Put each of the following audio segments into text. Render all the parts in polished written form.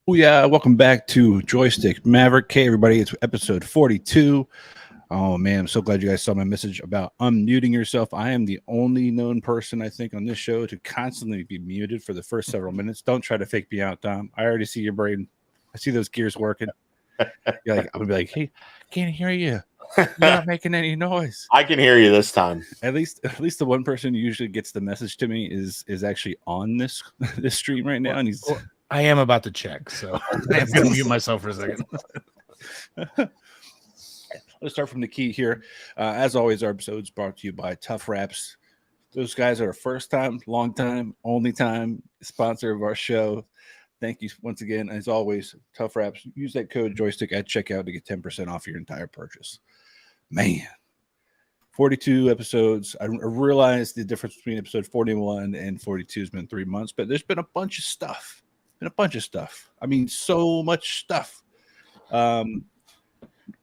Oh yeah, welcome back to Joystick Maverick. Hey everybody, it's episode 42. Oh man, I'm so glad you guys saw my message about unmuting yourself. I am the only known person, I think, on this show to constantly be muted for the first several minutes. Don't try to fake me out, Dom. I already see your brain. I see those gears working. You're like, I'm gonna be like, hey, I can't hear you. You're not making any noise. I can hear you this time. At least the one person who usually gets the message to me is actually on this stream right now, and he's. I am about to check, so I'm going to mute myself for a second. Let's start from the key here. As always, our episodes brought to you by Tough Wraps. Those guys are a first time, long time, only time sponsor of our show. Thank you once again. As always, Tough Wraps. Use that code joystick at checkout to get 10% off your entire purchase. Man, 42 episodes. I realized the difference between episode 41 and 42 has been 3 months, but there's been a bunch of stuff. I mean, so much stuff in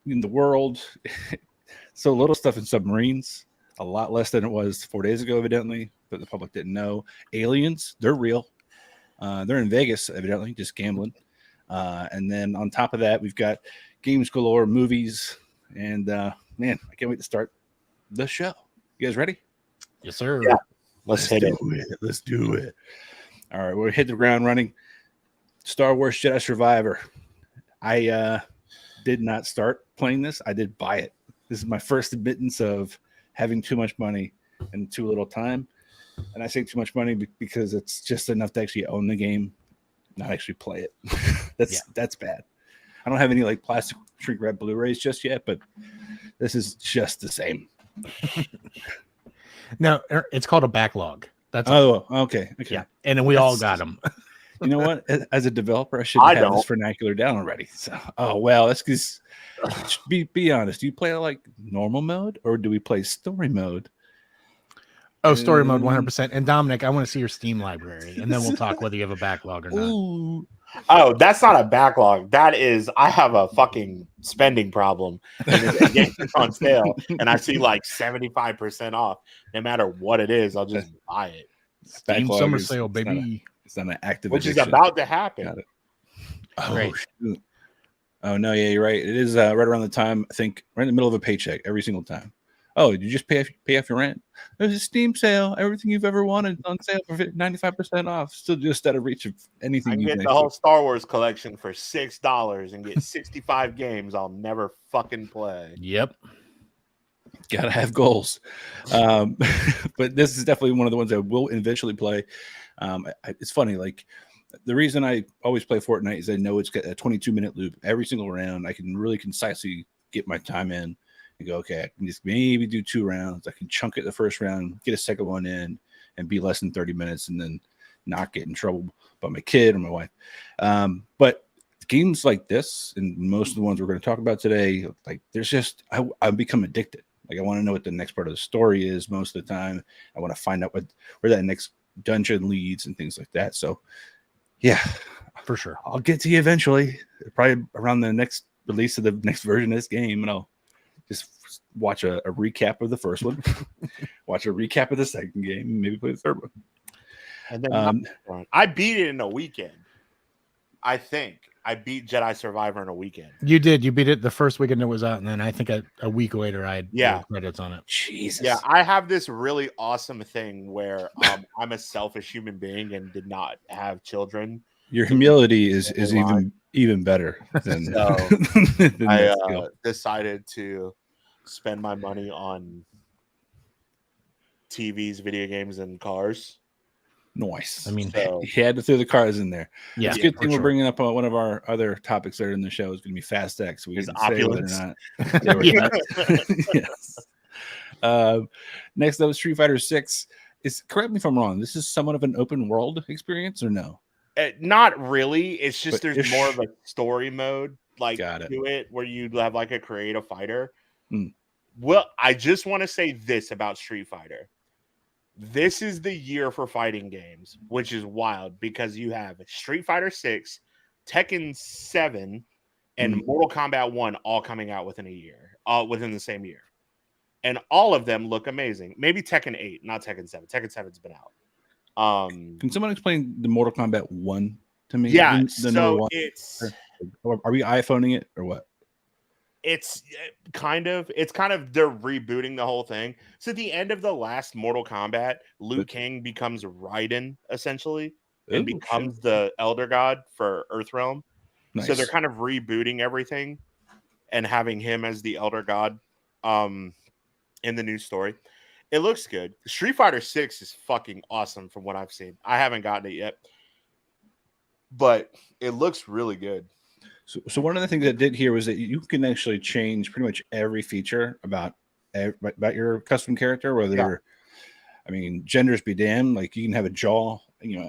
the world. So little stuff in submarines, a lot less than it was 4 days ago, evidently, but the public didn't know. Aliens, they're real. They're in Vegas, evidently, just gambling. And then on top of that, we've got games galore, movies, and man, I can't wait to start the show. You guys ready? Yes, sir. Yeah. Let's hit it. Let's do it. All right, we'll hit the ground running. Star Wars Jedi Survivor. I did not start playing this. I did buy it. This is my first admittance of having too much money and too little time. And I say too much money because it's just enough to actually own the game, not actually play it. That's bad. I don't have any like plastic shrink wrap Blu-rays just yet, but this is just the same. No, it's called a backlog. That's okay. Yeah, and then we all got them. You know what? As a developer, I should have this vernacular down already. So, that's because. Be honest. Do you play like normal mode or do we play story mode? Oh, story mode, 100%. And Dominic, I want to see your Steam library, and then we'll talk whether you have a backlog or not. Ooh. Oh, that's not a backlog. That is, I have a fucking spending problem. And the game's on sale, and I see like 75% off. No matter what it is, I'll just buy it. Steam summer sale, baby. It's not an active which addiction. Is about to happen. Got it. Great. Shoot. Oh no, yeah, you're right. It is right around the time, I think, right in the middle of a paycheck every single time. Oh, did you just pay off your rent? There's a Steam sale. Everything you've ever wanted on sale for 95% off. Still just out of reach of anything. I can get the whole Star Wars collection for $6 and get 65 games I'll never fucking play. Yep. Gotta have goals. But this is definitely one of the ones I will eventually play. It's funny, like the reason I always play Fortnite is I know it's got a 22-minute loop every single round. I can really concisely get my time in and go, okay, I can just maybe do 2 rounds. I can chunk it the first round, get a second one in, and be less than 30 minutes, and then not get in trouble by my kid or my wife. But games like this, and most of the ones we're going to talk about today, like there's just I've become addicted. Like I want to know what the next part of the story is most of the time. I want to find out where that next dungeon leads and things like that. So yeah, for sure. I'll get to you eventually, probably around the next release of the next version of this game, and I'll just watch a recap of the first one, watch a recap of the second game, and maybe play the third one. And then I beat it in a weekend. I think I beat Jedi Survivor in a weekend. You did. You beat it the first weekend it was out, and then I think a week later I had credits on it. Jesus. Yeah, I have this really awesome thing where I'm a selfish human being and did not have children. Your humility is even better than, than I decided to spend my money on TVs, video games, and cars. Nice. I mean, he had to throw the cars in there. Yeah, it's a good thing we're bringing up one of our other topics there in the show is going to be Fast X. We can say whether or not they were nuts. Yes. Next up, Street Fighter 6. Correct me if I'm wrong. This is somewhat of an open world experience, or no? Not really. It's just there's more of a story mode to it where you have like a creative fighter. Well, I just want to say this about Street Fighter. This is the year for fighting games, which is wild because you have Street Fighter 6, Tekken 7, and Mortal Kombat 1 all coming out within a year, within the same year. And all of them look amazing. Maybe Tekken 8, not Tekken 7. Tekken 7's been out. Can someone explain the Mortal Kombat 1? to me. Yeah, so it's. Are we iPhoning it or what? It's kind of they're rebooting the whole thing. So at the end of the last Mortal Kombat, Liu Kang becomes Raiden essentially and becomes the Elder God for Earthrealm. Nice. So they're kind of rebooting everything and having him as the Elder God in the new story. It looks good. Street Fighter 6 is fucking awesome from what I've seen. I haven't gotten it yet, but it looks really good. So one of the things I did here was that you can actually change pretty much every feature about your custom character, whether, I mean, genders be damned. Like you can have a jaw,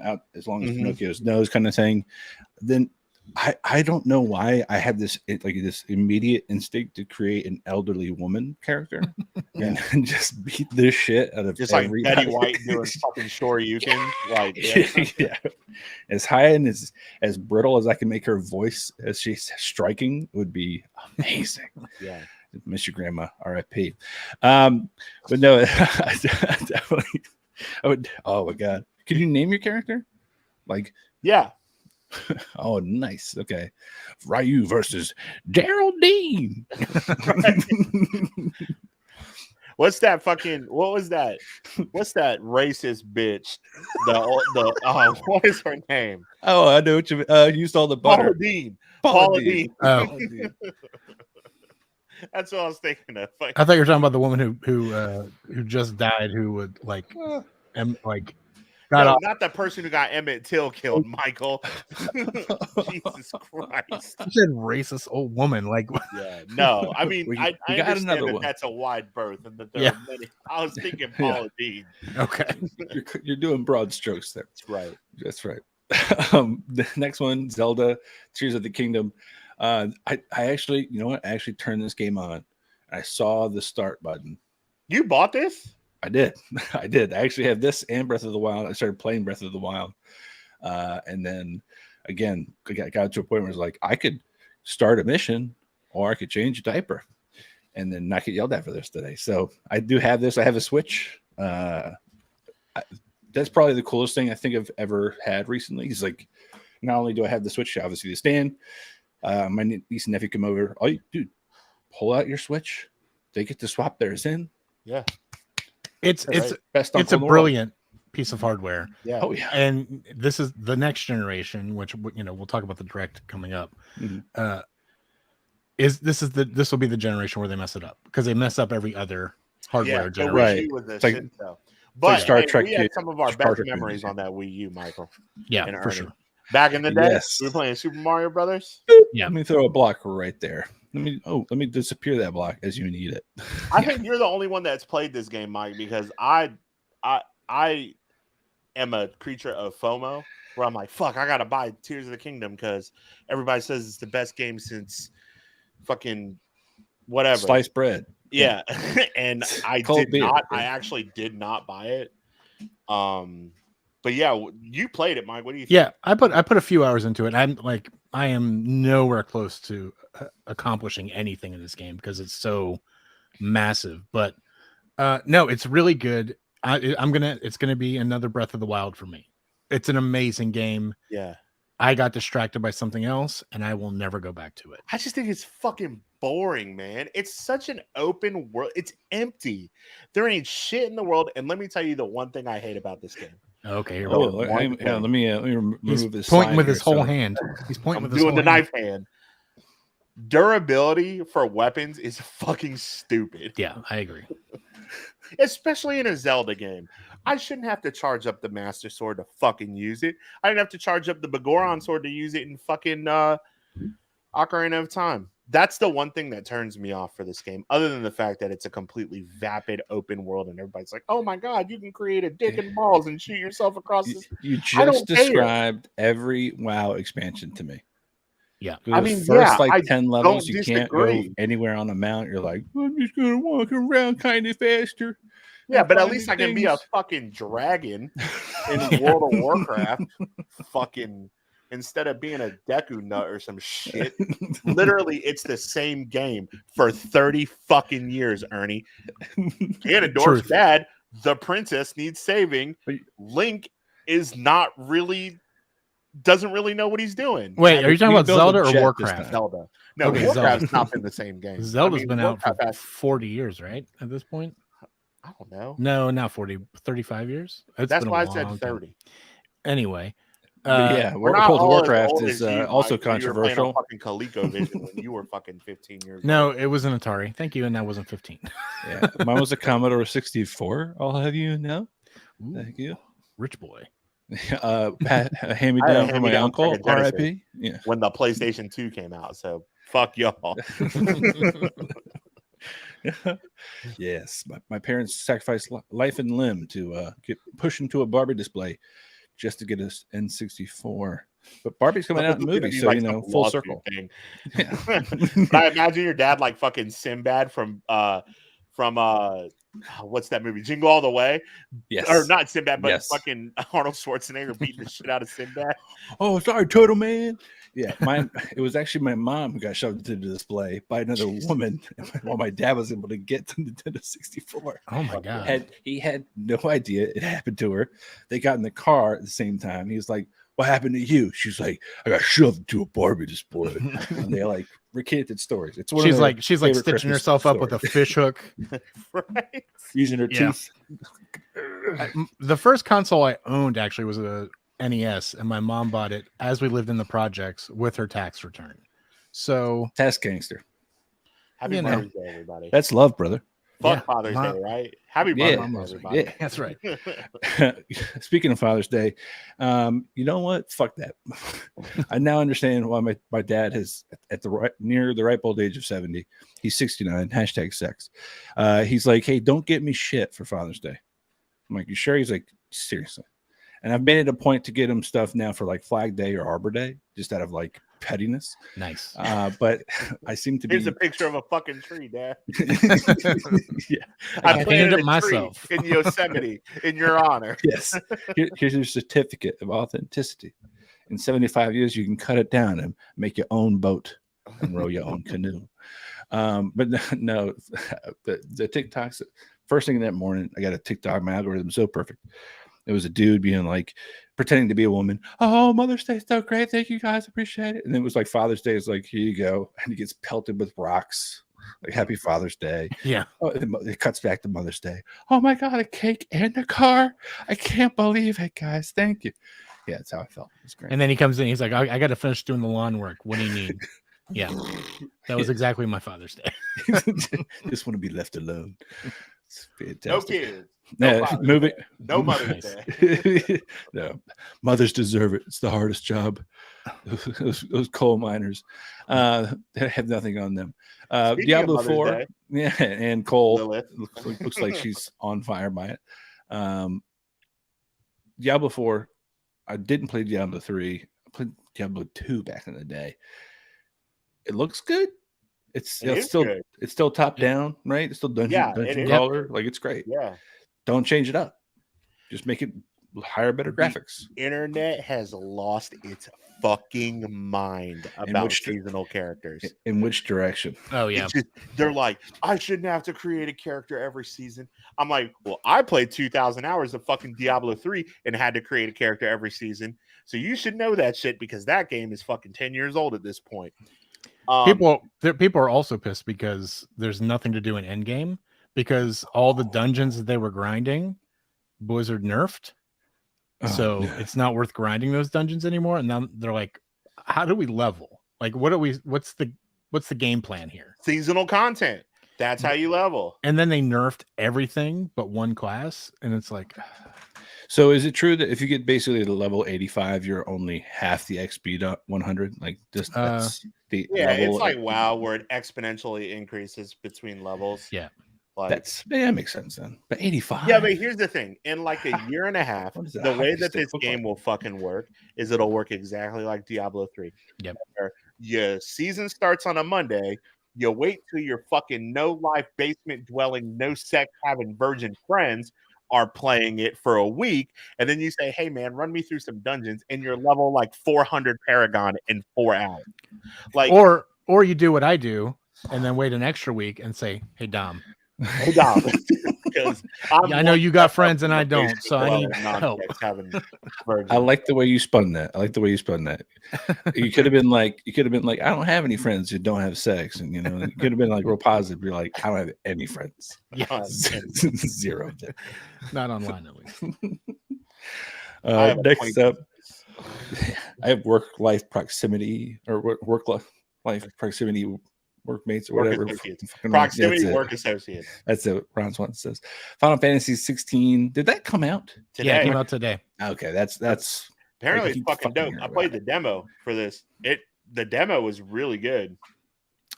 out as long as Pinocchio's nose kind of thing. Then I don't know why I have this immediate instinct to create an elderly woman character and just beat this shit out of just like Betty White doing fucking Shoryuken. Like as high and as brittle as I can make her voice as she's striking would be amazing. Yeah. Miss your grandma, R.I.P. But no, I definitely I would. Oh my god, can you name your character? Like Oh, nice. Okay. Ryu versus Daryl Dean. What was that? What's that racist bitch? What is her name? Oh, I know what you used all the butter. Paula Dean. Oh. That's what I was thinking of. I thought you were talking about the woman who just died, who would not the person who got Emmett Till killed, Michael. Jesus Christ! You said racist old woman. No. I mean, I understand that's a wide berth, and that there are many. I was thinking Paula Dean. Okay, you're doing broad strokes there. That's right. The next one, Zelda: Tears of the Kingdom. I actually, I actually turned this game on. And I saw the start button. You bought this? I did. I actually have this and Breath of the Wild. I started playing Breath of the Wild. And then again, I got to a point where it was like, I could start a mission or I could change a diaper and then not get yelled at for this today. So I do have this. I have a Switch. That's probably the coolest thing I think I've ever had recently. It's like, not only do I have the Switch, obviously the stand, my niece and nephew come over. Oh, dude, pull out your Switch. They get to swap theirs in. Yeah. It's a brilliant piece of hardware. Yeah. Oh yeah. And this is the next generation, which we'll talk about the Direct coming up. Mm-hmm. This will be the generation where they mess it up because they mess up every other hardware generation. Right. But Star Trek, we had some of our best memories on that Wii U, Michael. Yeah, for sure. Back in the day, we were playing Super Mario Brothers. Yeah. Let me throw a block right there. Let me disappear that block as you need it. I think you're the only one that's played this game, Mike, because I am a creature of FOMO where I'm like, fuck, I gotta buy Tears of the Kingdom because everybody says it's the best game since fucking whatever. Sliced bread. Yeah. And I actually did not buy it. But yeah, you played it, Mike. What do you think? Yeah, I put a few hours into it. I am nowhere close to accomplishing anything in this game because it's so massive. But no, it's really good. It's gonna be another Breath of the Wild for me. It's an amazing game. Yeah. I got distracted by something else, and I will never go back to it. I just think it's fucking boring, man. It's such an open world. It's empty. There ain't shit in the world. And let me tell you the one thing I hate about this game. Okay, here we go. Let me remove this. Pointing with his whole hand. He's pointing with his whole hand. Doing the knife hand. Durability for weapons is fucking stupid. Yeah, I agree. Especially in a Zelda game. I shouldn't have to charge up the Master Sword to fucking use it. I didn't have to charge up the Begoron Sword to use it in fucking Ocarina of Time. That's the one thing that turns me off for this game, other than the fact that it's a completely vapid open world and everybody's like, oh my God, you can create a dick and balls and shoot yourself across this. You just described every WoW expansion to me. Yeah. I mean, first 10 levels, you can't go anywhere on a mount. You're like, I'm just going to walk around kind of faster. Yeah, but at least I can be a fucking dragon in World of Warcraft. Fucking instead of being a Deku nut or some shit. Literally, it's the same game for 30 fucking years, Ernie. Ganondorf's bad. The princess needs saving. Link is not really doesn't really know what he's doing. Wait, are you talking about Zelda or Warcraft? Zelda. No, Okay, Warcraft's not been the same game. Zelda's been out for 40 years, right? At this point? I don't know. No, not 40, 35 years. That's why I said 30. Anyway. Yeah, World of Warcraft is also controversial. You were fucking ColecoVision when you were fucking 15 years old. No, it was an Atari. Thank you, and I wasn't 15. Yeah, mine was a Commodore 64. I'll have you know. Ooh, thank you, rich boy. Hand me down from my uncle. R.I.P. Yeah, when the PlayStation 2 came out. So fuck y'all. Yes, my parents sacrificed life and limb to get pushed into a Barbie display just to get us N64. But Barbie's coming out in movies, so full circle. Yeah. But I imagine your dad like fucking Sinbad from what's that movie? Jingle All the Way? Yes. Or not Sinbad, but fucking Arnold Schwarzenegger beating the shit out of Sinbad. Oh, sorry, Turtle Man. Yeah, it was actually my mom who got shoved into the display by another woman while my dad was able to get to Nintendo 64. Oh my god. He had no idea it happened to her. They got in the car at the same time. He was like, "What happened to you?" She's like, "I got shoved into a Barbie display." And they like recanted stories. It's she's like stitching Christmas herself up with a fish hook. Right. Using her teeth. The first console I owned actually was a NES, and my mom bought it as we lived in the projects with her tax return. So tax gangster. Happy Mother's Day, everybody. That's love, brother. Fuck Father's Day, right? Happy Mother's Day, everybody. Yeah, that's right. Speaking of Father's Day, you know what? Fuck that. I now understand why my dad is near the ripe old age of 70. He's 69. #sex. He's like, "Hey, don't get me shit for Father's Day." I'm like, "You sure?" He's like, "Seriously." And I've made it a point to get him stuff now for like Flag Day or Arbor Day, just out of like pettiness. Nice. But I seem to be. Here's a picture of a fucking tree, Dad. Yeah. I planted it myself in Yosemite in your honor. Yes. Here's your certificate of authenticity. In 75 years, you can cut it down and make your own boat and row your own canoe. But no, the TikToks, first thing that morning, I got a TikTok. My algorithm is so perfect. It was a dude being like, pretending to be a woman. "Oh, Mother's Day is so great. Thank you guys. Appreciate it." And then it was like Father's Day is like, "Here you go." And he gets pelted with rocks. Like, "Happy Father's Day." Yeah. Oh, it cuts back to Mother's Day. "Oh my God, a cake and a car. I can't believe it, guys. Thank you." Yeah, that's how I felt. It was great. And then he comes in. He's like, I got to finish doing the lawn work. What do you need? Yeah. That was exactly my Father's Day. Just want to be left alone. It's fantastic. No kids. No Mother's Day. No, mothers deserve it. It's the hardest job. Those coal miners that have nothing on them. Diablo 4, yeah, and Cole looks like she's on fire by it. Diablo 4. I didn't play Diablo 3. I played Diablo 2 back in the day. It looks good. It's still top down, right? It's still dungeon crawler. Like, it's great. Yeah. Don't change it up. Just make it higher, better graphics. The internet has lost its fucking mind about seasonal characters. In which direction? Oh, yeah. They're like, "I shouldn't have to create a character every season." I'm like, well, I played 2,000 hours of fucking Diablo 3 and had to create a character every season. So you should know that shit, because that game is fucking 10 years old at this point. People are also pissed because there's nothing to do in endgame, because all the dungeons that they were grinding, Blizzard nerfed. So it's not worth grinding those dungeons anymore. And now they're like, how do we level? Like, what's the game plan here? Seasonal content. That's how you level. And then they nerfed everything but one class. And it's like, so is it true that if you get basically to level 85, you're only half the XP to 100? Like, just that's the it's like WoW, where it exponentially increases between levels. Yeah. Like, that makes sense then. But 85. Yeah, but here's the thing. In like a year and a half, the way that this game will fucking work is it'll work exactly like Diablo 3. Yep. Your season starts on a Monday. You wait till your fucking no-life, basement-dwelling, no-sex having virgin friends are playing it for a week, and then you say, "Hey man, run me through some dungeons," and you're level like 400 Paragon in 4 hours. Like, or you do what I do and then wait an extra week and say, "Hey Dom, because I know you got friends and I don't, so I need help. I like the way you spun that. You could have been like, I don't have any friends who don't have sex, and you could have been like real positive. You're like, I don't have any friends. Yeah, 0. Not online at least. Next up, I have work-life proximity or work-life proximity workmates or whatever. Proximity work associates. That's what Ron Swan says. Final Fantasy 16. Did that come out today? Yeah, it came out today. Okay, that's apparently it's fucking dope. I played the demo for this. The demo was really good.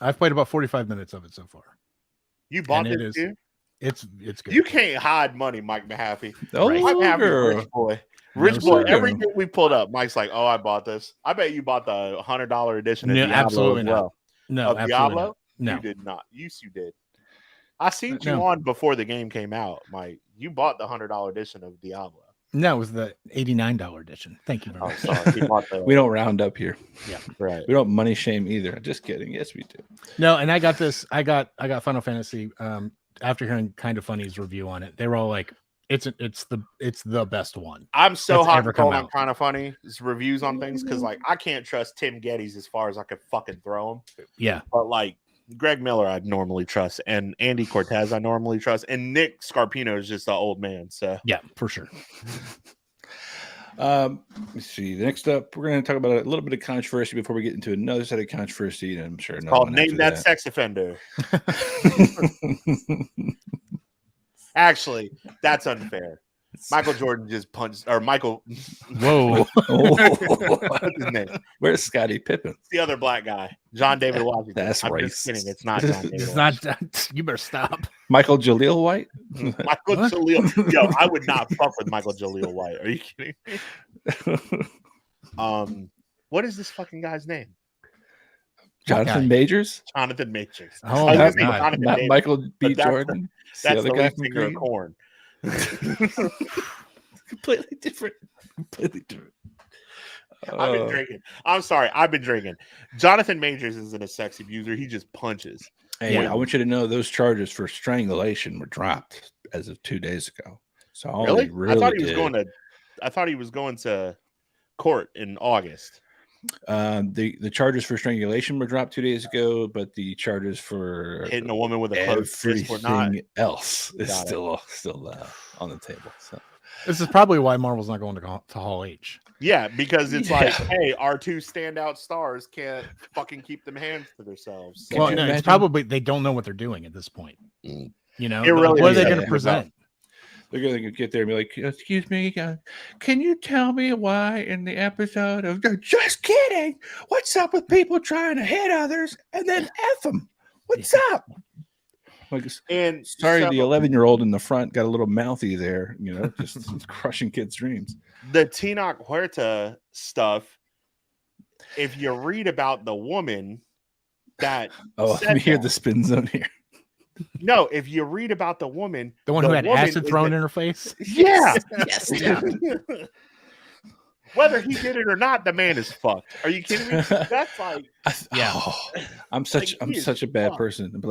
I've played about 45 minutes of it so far. You bought it too? It's good. You can't hide money, Mike Mahaffey. Oh, Mike Mahaffey, rich boy. Rich boy. Everything we pulled up, Mike's like, "Oh, I bought this." I bet you bought the $100 edition of Diablo absolutely as well. Not. No, of Diablo? No, you did not. You did. I seen you on before the game came out, Mike. You bought the $100 edition of Diablo. No, it was the $89 edition. Thank you very much. Sorry. We don't round up here. Yeah, right. We don't money shame either. Just kidding. Yes, we do. No, and I got this. I got Final Fantasy. After hearing Kind of Funny's review on it, they were all like, "It's the best one." I'm so hot to call on Kind of Funny's reviews on things because like I can't trust Tim Geddes as far as I could fucking throw him. Yeah, but like Greg Miller, I'd normally trust, and Andy Cortez, I normally trust, and Nick Scarpino is just an old man. So yeah, for sure. Let's see. Next up, we're going to talk about a little bit of controversy before we get into another set of controversy. And I'm sure it's called Name That Sex Offender. Actually, that's unfair. Michael Jordan just punched, or Michael. Whoa. What's his name? Where's Scottie Pippen? It's the other black guy, John David Washington. That's I'm racist. just kidding. It's not John David. It's not. You better stop. Michael Jaleel White. Michael Jaleel. Yo, I would not fuck with Michael Jaleel White. Are you kidding me? What is this fucking guy's name? Jonathan Majors. Jonathan Majors. Oh, not Michael B. Jordan. That's the lead singer of Korn. Completely different. I've been drinking. I'm sorry. I've been drinking. Jonathan Majors isn't a sex abuser. He just punches. Hey, I want you to know those charges for strangulation were dropped as of 2 days ago. So really? I thought he was going to court in August. The charges for strangulation were dropped 2 days ago, but the charges for hitting a woman with a closed fist were not. Else is still on the table. So this is probably why Marvel's not going to Hall H. Yeah, because it's like, hey, our two standout stars can't fucking keep them hands to themselves. So. Well, no, it's probably they don't know what they're doing at this point. You know, really what are they going to present? They're going to get there and be like, "Excuse me, can you tell me why in the episode of Just Kidding? What's up with people trying to hit others and then F them? What's up?" Like, and sorry, the 11-year-old in the front got a little mouthy there, just crushing kids' dreams. The Tinoch Huerta stuff, if you read about the woman that let me hear the spin zone here. No, if you read about the woman, who had acid thrown in her face. Yeah. Yes. Whether he did it or not, the man is fucked. Are you kidding me? That's like, I'm such a bad person.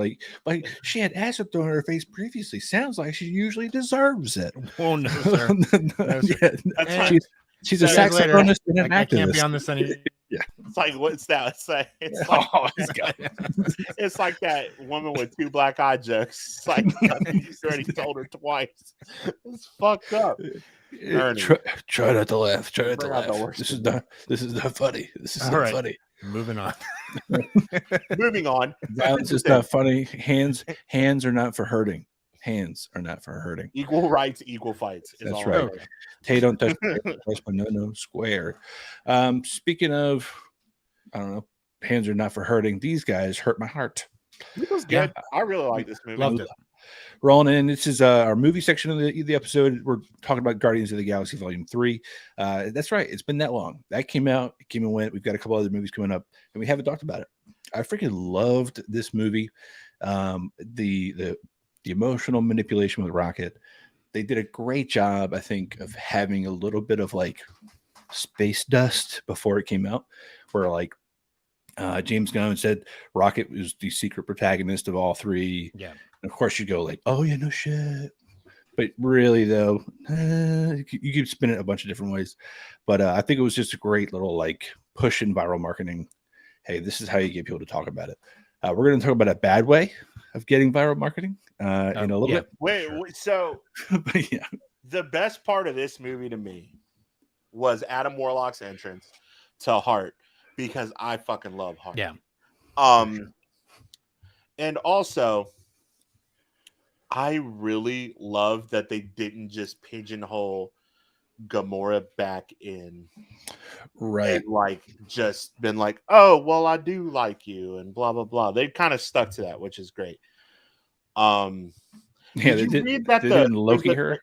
Like she had acid thrown in her face previously. Sounds like she usually deserves it. Oh no, sir. No, sir. Yeah, she's a saxophonist and an activist. I can't be on this anymore. Yeah, it's like what's that? It's like that woman with two black eye jokes. It's like he's already told her twice. It's fucked up. Try not to laugh. Try not to laugh. This is not funny. This is not funny. Moving on. Moving on. Violence is not funny. Hands are not for hurting. Hands are not for hurting. Equal rights, equal fights. That's right. Tay don't touch no square. Speaking of, I don't know, hands are not for hurting. These guys hurt my heart. It was good. Yeah. I really like this movie. Loved it. Rolling in. This is our movie section of the episode. We're talking about Guardians of the Galaxy Volume 3. That's right. It's been that long. That came out. It came and went. We've got a couple other movies coming up, and we haven't talked about it. I freaking loved this movie. The emotional manipulation with Rocket. They did a great job, I think, of having a little bit of like space dust before it came out, where like James Gunn said Rocket was the secret protagonist of all three. Yeah. And of course you go like, oh yeah, no shit. But really, though, you keep spinning it a bunch of different ways. But I think it was just a great little like push in viral marketing. Hey, this is how you get people to talk about it. We're going to talk about a bad way of getting viral marketing in a little bit. Wait, so but yeah, the best part of this movie to me was Adam Warlock's entrance to Heart, because I fucking love Heart. Yeah. And also, I really love that they didn't just pigeonhole Gamora back in, right? And like just been like, oh well, I do like you, and blah blah blah. They kind of stuck to that, which is great. Yeah, did you read that didn't Loki her?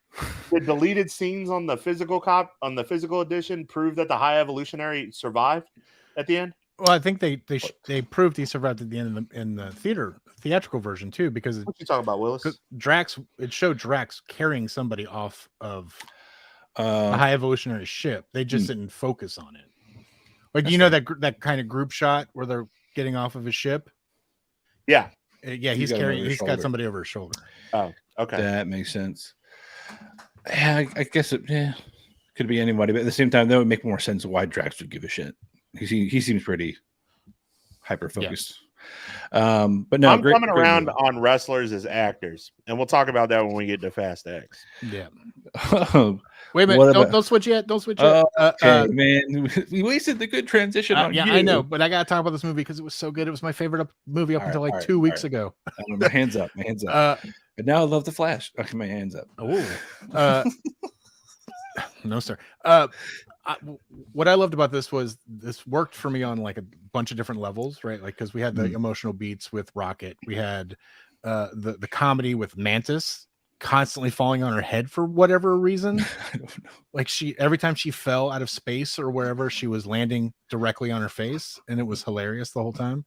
The deleted scenes on the physical edition prove that the High Evolutionary survived at the end? Well, I think they proved he survived at the end in the theatrical version too, because what you talking about, Willis? Drax, it showed Drax carrying somebody off of a High Evolutionary ship. They just didn't focus on it. Like that kind of group shot where they're getting off of his ship. Yeah, he's got somebody over his shoulder. Oh, okay, that makes sense. Yeah, I guess it could be anybody, but at the same time, that would make more sense why Drax would give a shit. He seems pretty hyper focused. Yeah. But no, I'm coming around on wrestlers as actors, and we'll talk about that when we get to Fast X. Yeah. Wait a minute! Don't switch yet. Don't switch yet. Okay, man, we wasted the good transition on you. I know, but I gotta talk about this movie because it was so good. It was my favorite movie up until 2 weeks ago. My hands up, But now I love the Flash. Okay, my hands up. Oh, no, sir. What I loved about this was this worked for me on like a bunch of different levels, right? Like because we had the emotional beats with Rocket, we had the comedy with Mantis constantly falling on her head for whatever reason. I don't know. Like every time she fell out of space or wherever, she was landing directly on her face, and it was hilarious the whole time.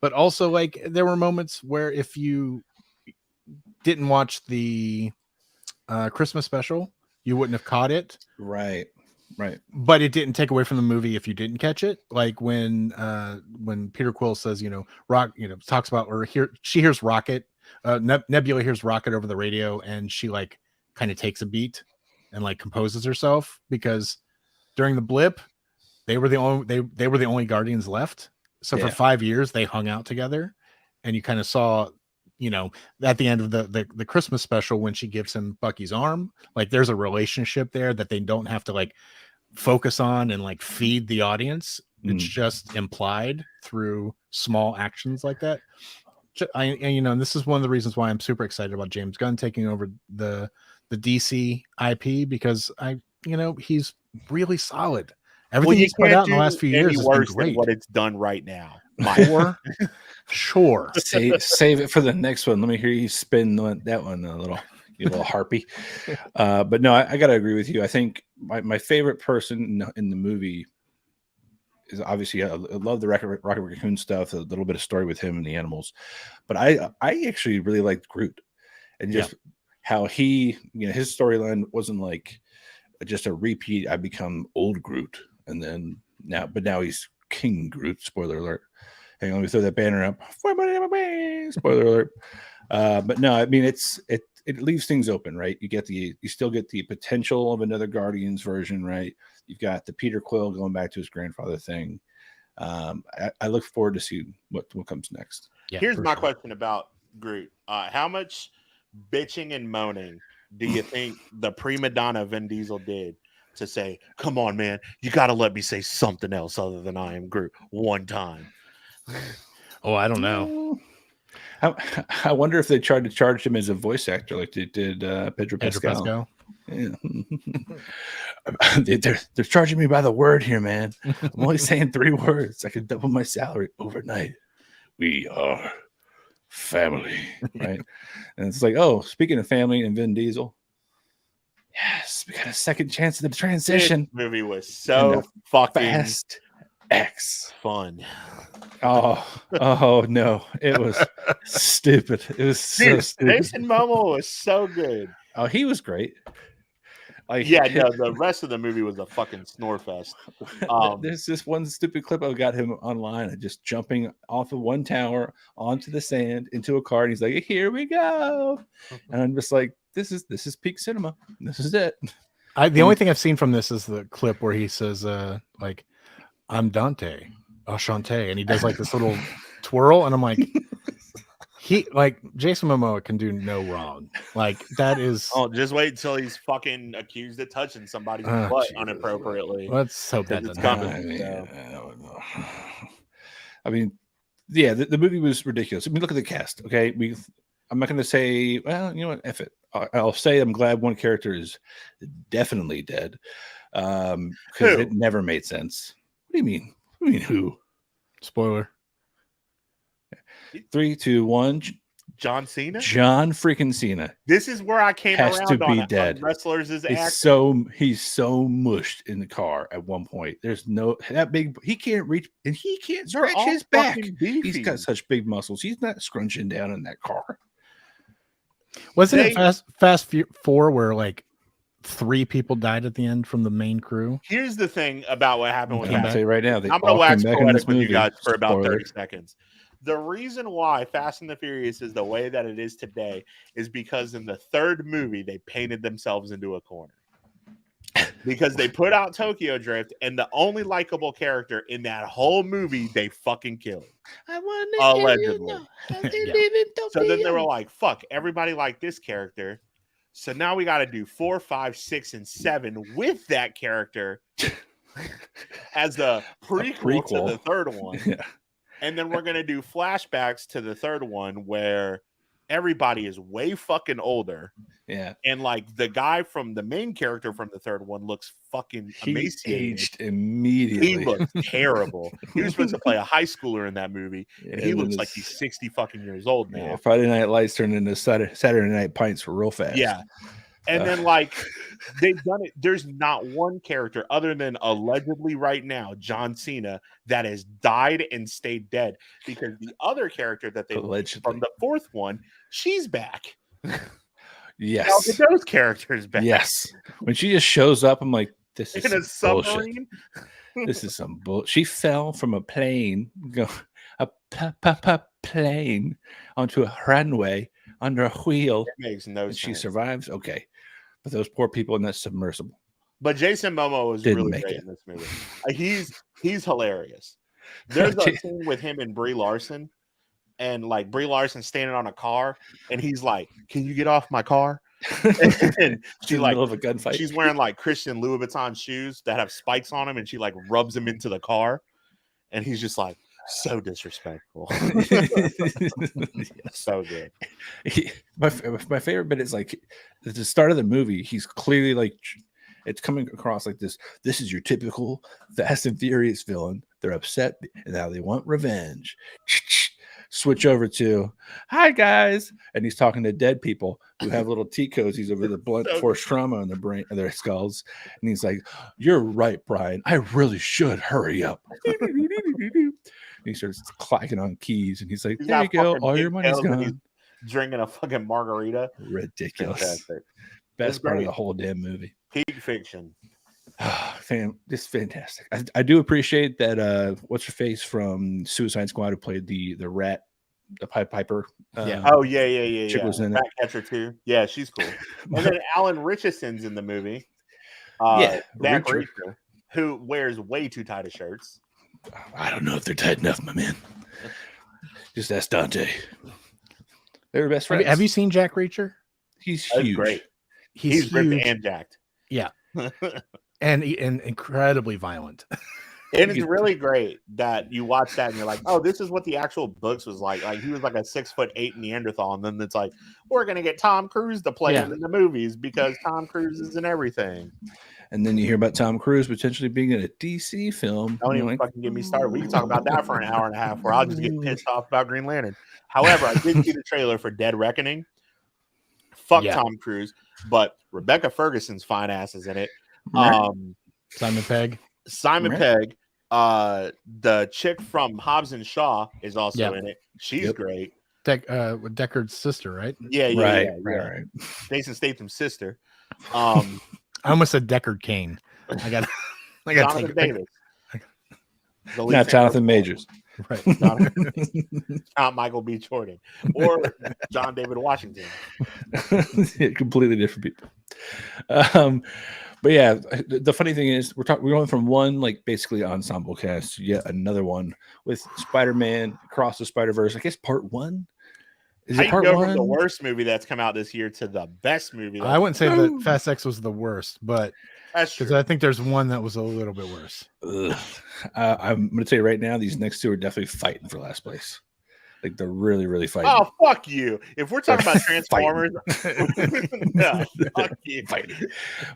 But also, like there were moments where if you didn't watch the Christmas special, you wouldn't have caught it. Right. But it didn't take away from the movie if you didn't catch it. Like when Peter Quill says, talks about, or she hears Rocket, Nebula hears Rocket over the radio, and she like kind of takes a beat and like composes herself, because during the blip, they were the only Guardians left. So for 5 years they hung out together, and you kind of saw, at the end of the Christmas special, when she gives him Bucky's arm, like there's a relationship there that they don't have to like focus on and like feed the audience. It's just implied through small actions like that. And this is one of the reasons why I'm super excited about James Gunn taking over the DC IP, because he's really solid. Everything he's put out in the last few years is worse than what it's done right now. Sure. Save it for the next one. Let me hear you spin that one a little harpy. But no, I gotta agree with you. I think my favorite person in the movie is obviously I love the Rocket Raccoon stuff, a little bit of story with him and the animals. But I actually really liked Groot, and just how he, his storyline wasn't like just a repeat. I become old Groot, and then now he's King Groot. Spoiler alert. Hang on, let me throw that banner up. Spoiler alert. But no, I mean it leaves things open, right? You still get the potential of another Guardians version, right? You've got the Peter Quill going back to his grandfather thing. I look forward to see what comes next. Yeah, here's my question about Groot. How much bitching and moaning do you think the prima donna Vin Diesel did to say, come on, man, you got to let me say something else other than I am Groot one time? Oh, I don't know. I wonder if they tried to charge him as a voice actor like they did Pedro Pascal. Yeah. They're charging me by the word here, man. I'm only saying 3 words. I could double my salary overnight. We are family, right? And it's like, oh, speaking of family and Vin Diesel, yes, we got a second chance at the transition. This movie was so fucking Fast X fun. Oh no, it was stupid. It was so stupid. Jason Momoa was so good. Oh, he was great. The rest of the movie was a fucking snore fest. There's this one stupid clip I got him online of just jumping off of one tower onto the sand into a car, and he's like, "Here we go," and I'm just like, this is peak cinema. This is it. The only thing I've seen from this is the clip where he says, like, I'm Dante, enchanté, and he does like this little twirl, and I'm like, Jason Momoa can do no wrong. Like that is. Oh, just wait until he's fucking accused of touching somebody's butt inappropriately. Let's hope that doesn't happen. I mean, yeah, the movie was ridiculous. I mean, look at the cast. Okay, I'm not going to say, well, you know what, F it. I'll say I'm glad one character is definitely dead because it never made sense. What do you mean? What do you mean who? Spoiler. 3, 2, 1. John Cena. John freaking Cena. This is where I came has around to be on dead. Wrestlers is he's so mushed in the car at one point. There's no that big. He can't reach and he can't stretch his back. He's got such big muscles. He's not scrunching down in that car. Wasn't it Fast 4 where like 3 people died at the end from the main crew? Here's the thing about what happened with that. Say right now, I'm gonna wax poetic with you guys for about 30 seconds. The reason why Fast and the Furious is the way that it is today is because in the third movie, they painted themselves into a corner. Because they put out Tokyo Drift, and the only likable character in that whole movie, they fucking killed. Allegedly. So then they were like, fuck, everybody liked this character. So now we got to do 4, 5, 6, and 7 with that character as the prequel to the third one. Yeah. And then we're going to do flashbacks to the third one where everybody is way fucking older. Yeah. And like the guy from the main character from the third one looks fucking emaciated. Aged immediately. He looks terrible. He was supposed to play a high schooler in that movie. And he looks like he's 60 fucking years old now. Yeah, Friday Night Lights turned into Saturday Night Pints real fast. Yeah. And then, like, they've done it. There's not one character other than allegedly right now, John Cena, that has died and stayed dead. Because the other character that they allegedly from the fourth one, she's back. Yes. Now get those characters back. Yes. When she just shows up, I'm like, this is in a submarine. This is some bullshit. She fell from a plane, plane onto a runway under a wheel. It makes no sense. She survives. Okay. But those poor people in that submersible. But Jason Momoa was really great in this movie. He's hilarious. There's a scene with him and Brie Larson, and like Brie Larson standing on a car, and he's like, "Can you get off my car?" And she like, of a gunfight. She's wearing like Christian Louboutin shoes that have spikes on them, and she like rubs him into the car, and he's just like, so disrespectful. So good. My favorite bit is like at the start of the movie, he's clearly like it's coming across like this is your typical Fast and Furious villain. They're upset and now they want revenge. Switch over to hi guys, and he's talking to dead people who have little tea cozies over the blunt force trauma in their brain and their skulls, and he's like, you're right, Brian, I really should hurry up. He starts clacking on keys, and he's like, there you go, all your money's gone. Drinking a fucking margarita. Ridiculous. Fantastic. Best part of the whole damn movie. Peak fiction. It's fantastic. I do appreciate that what's her face from Suicide Squad who played the rat, the Pied Piper. Yeah. Chick was in Rat Catcher too. Yeah, she's cool. And then Alan Richardson's in the movie. Jack Reacher, who wears way too tight of shirts. I don't know if they're tight enough, my man. Just ask Dante. They were best friends. Have you seen Jack Reacher? He's huge. Great. He's ripped and jacked. Yeah. and incredibly violent. And it's really great that you watch that and you're like, oh, this is what the actual books was like. Like he was like a 6'8" Neanderthal, and then it's like, we're gonna get Tom Cruise to play him in the movies because Tom Cruise is in everything. And then you hear about Tom Cruise potentially being in a DC film. Don't even fucking get me started. We can talk about that for an hour and a half, where I'll just get pissed off about Green Lantern. However, I did see the trailer for Dead Reckoning. Fuck Tom Cruise, but Rebecca Ferguson's fine ass is in it. Simon Pegg. Pegg. The chick from Hobbs and Shaw is also in it. She's great. Deckard's sister, right? Yeah. Right. Jason Statham's sister. I almost said Deckard Kane. I got Jonathan Davis. Not Jonathan Majors. Right. Not Michael B. Jordan or John David Washington. Yeah, completely different people. But yeah, the funny thing is we're going from one like basically ensemble cast to yet another one with Spider-Man Across the Spider-Verse. I guess part one. Is it part one? From the worst movie that's come out this year to the best movie. I wouldn't say that Fast X was the worst, but because I think there's one that was a little bit worse. I'm going to tell you right now, these next two are definitely fighting for last place. Like they're really, really fighting. Oh, fuck you! If we're talking about Transformers, no, fuck you. Fighting.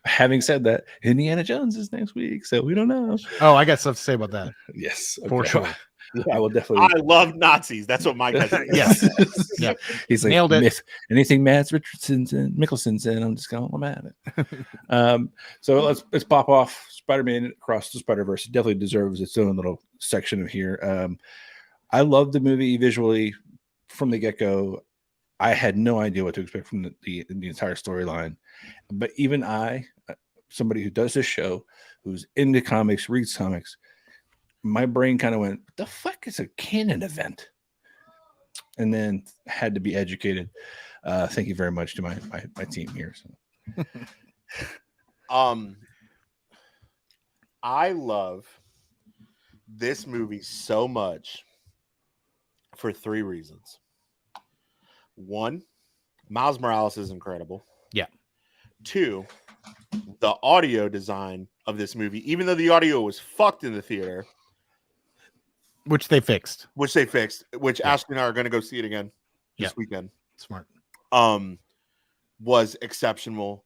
Having said that, Indiana Jones is next week, so we don't know. Oh, I got stuff to say about that. Yes, for sure. Yeah. I will definitely. I love Nazis. That's what Mike has. Yes. Yeah. He's like, nailed it. Anything Mads Mikkelsen said, I'm just going at it. So let's pop off Spider-Man Across the Spider-Verse. It definitely deserves its own little section of here. I love the movie visually from the get-go. I had no idea what to expect from the entire storyline. But even I, somebody who does this show, who's into comics, reads comics, my brain kind of went, what the fuck is a canon event? And then had to be educated. Thank you very much to my team here. So. I love this movie so much for 3 reasons. 1, Miles Morales is incredible. Yeah. 2, the audio design of this movie, even though the audio was fucked in the theater, which they fixed, which Ashley and I are going to go see it again this weekend. Smart. Was exceptional.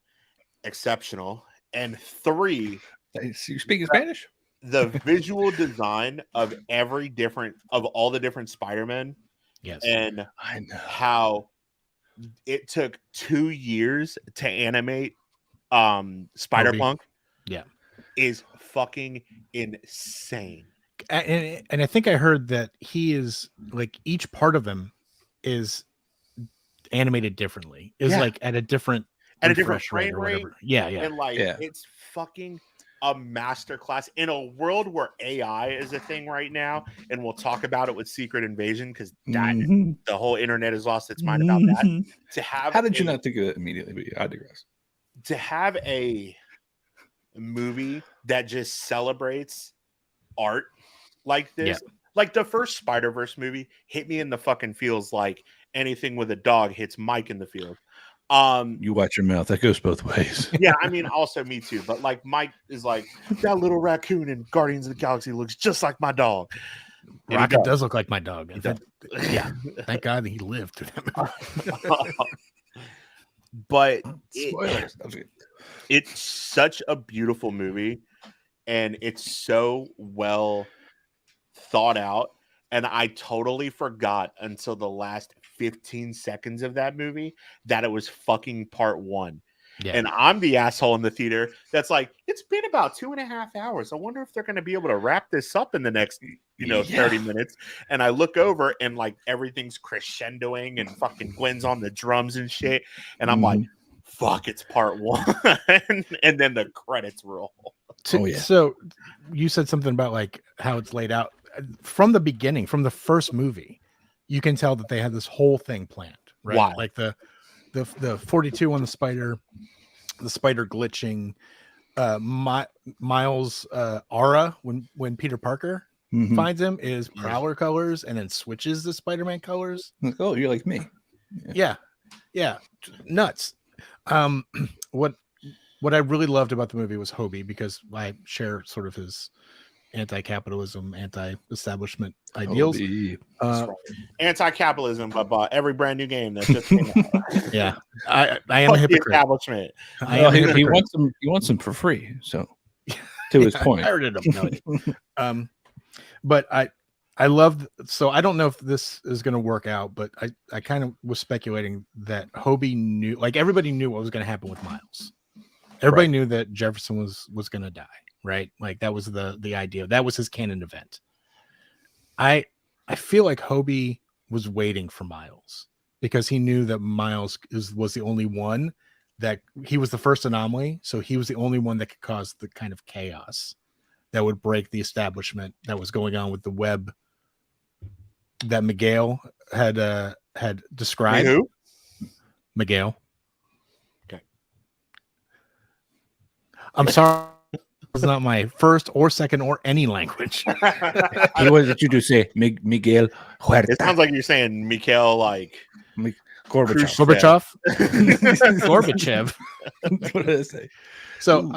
And 3, you speaking Spanish? The visual design of all the different Spider-Men. Yes. And I know how it took 2 years to animate Spider-Punk. Yeah. Is fucking insane. And I think I heard that he is like each part of him is animated differently. Is like at a different frame rate. Yeah. And it's fucking a masterclass in a world where AI is a thing right now, and we'll talk about it with Secret Invasion because the whole internet has lost its mind about that. How did you not think of it immediately? But I digress. To have a movie that just celebrates art like this, like the first Spider-Verse movie hit me in the fucking feels like anything with a dog hits Mike in the field. You watch your mouth. That goes both ways. Yeah, I mean, also me too. But like Mike is like, that little raccoon in Guardians of the Galaxy looks just like my dog. Rocket does look like my dog. Yeah, thank God that he lived through that movie. But it's such a beautiful movie, and it's so well thought out. And I totally forgot until the last 15 seconds of that movie that it was fucking part 1. Yeah. And I'm the asshole in the theater that's like, it's been about 2.5 hours. I wonder if they're going to be able to wrap this up in the next, 30 minutes. And I look over and like everything's crescendoing and fucking Gwen's on the drums and shit. And I'm like, fuck, it's part 1. And then the credits roll. So you said something about like how it's laid out. From the beginning, from the first movie, you can tell that they had this whole thing planned, right? Why? Like the 42 on the spider glitching, Miles aura when Peter Parker finds him is Prowler colors and then switches the Spider-Man colors. Oh, you're like me. Yeah, nuts. What I really loved about the movie was Hobie, because I share sort of his anti-capitalism, anti-establishment ideals. Anti-capitalism, but every brand new game that just came out. Yeah, I am a hypocrite. Establishment. He wants them for free. So, to his point, I heard it. But I love. So I don't know if this is going to work out, but I kind of was speculating that Hobie knew, like everybody knew what was going to happen with Miles. Everybody knew that Jefferson was going to die. Right, like that was the idea. That was his canon event. I feel like Hobie was waiting for Miles because he knew that Miles was the only one that he was the first anomaly, so he was the only one that could cause the kind of chaos that would break the establishment that was going on with the web that Miguel had described. Who? Miguel. Okay. I'm sorry. It's not my first or second or any language. He wanted you to say Miguel Huerta. It sounds like you're saying Mikhail, like Gorbachev. Gorbachev. What did I say? So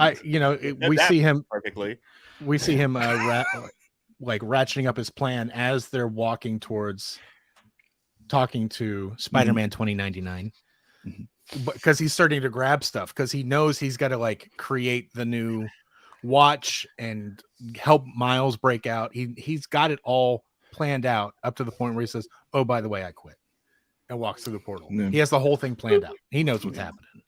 we see him perfectly. We see him like ratcheting up his plan as they're walking towards talking to Spider-Man 2099. Because he's starting to grab stuff because he knows he's got to like create the new watch and help Miles break out. He's got it all planned out up to the point where he says, "Oh, by the way, I quit," and walks through the portal. Yeah. He has the whole thing planned out. He knows what's happening.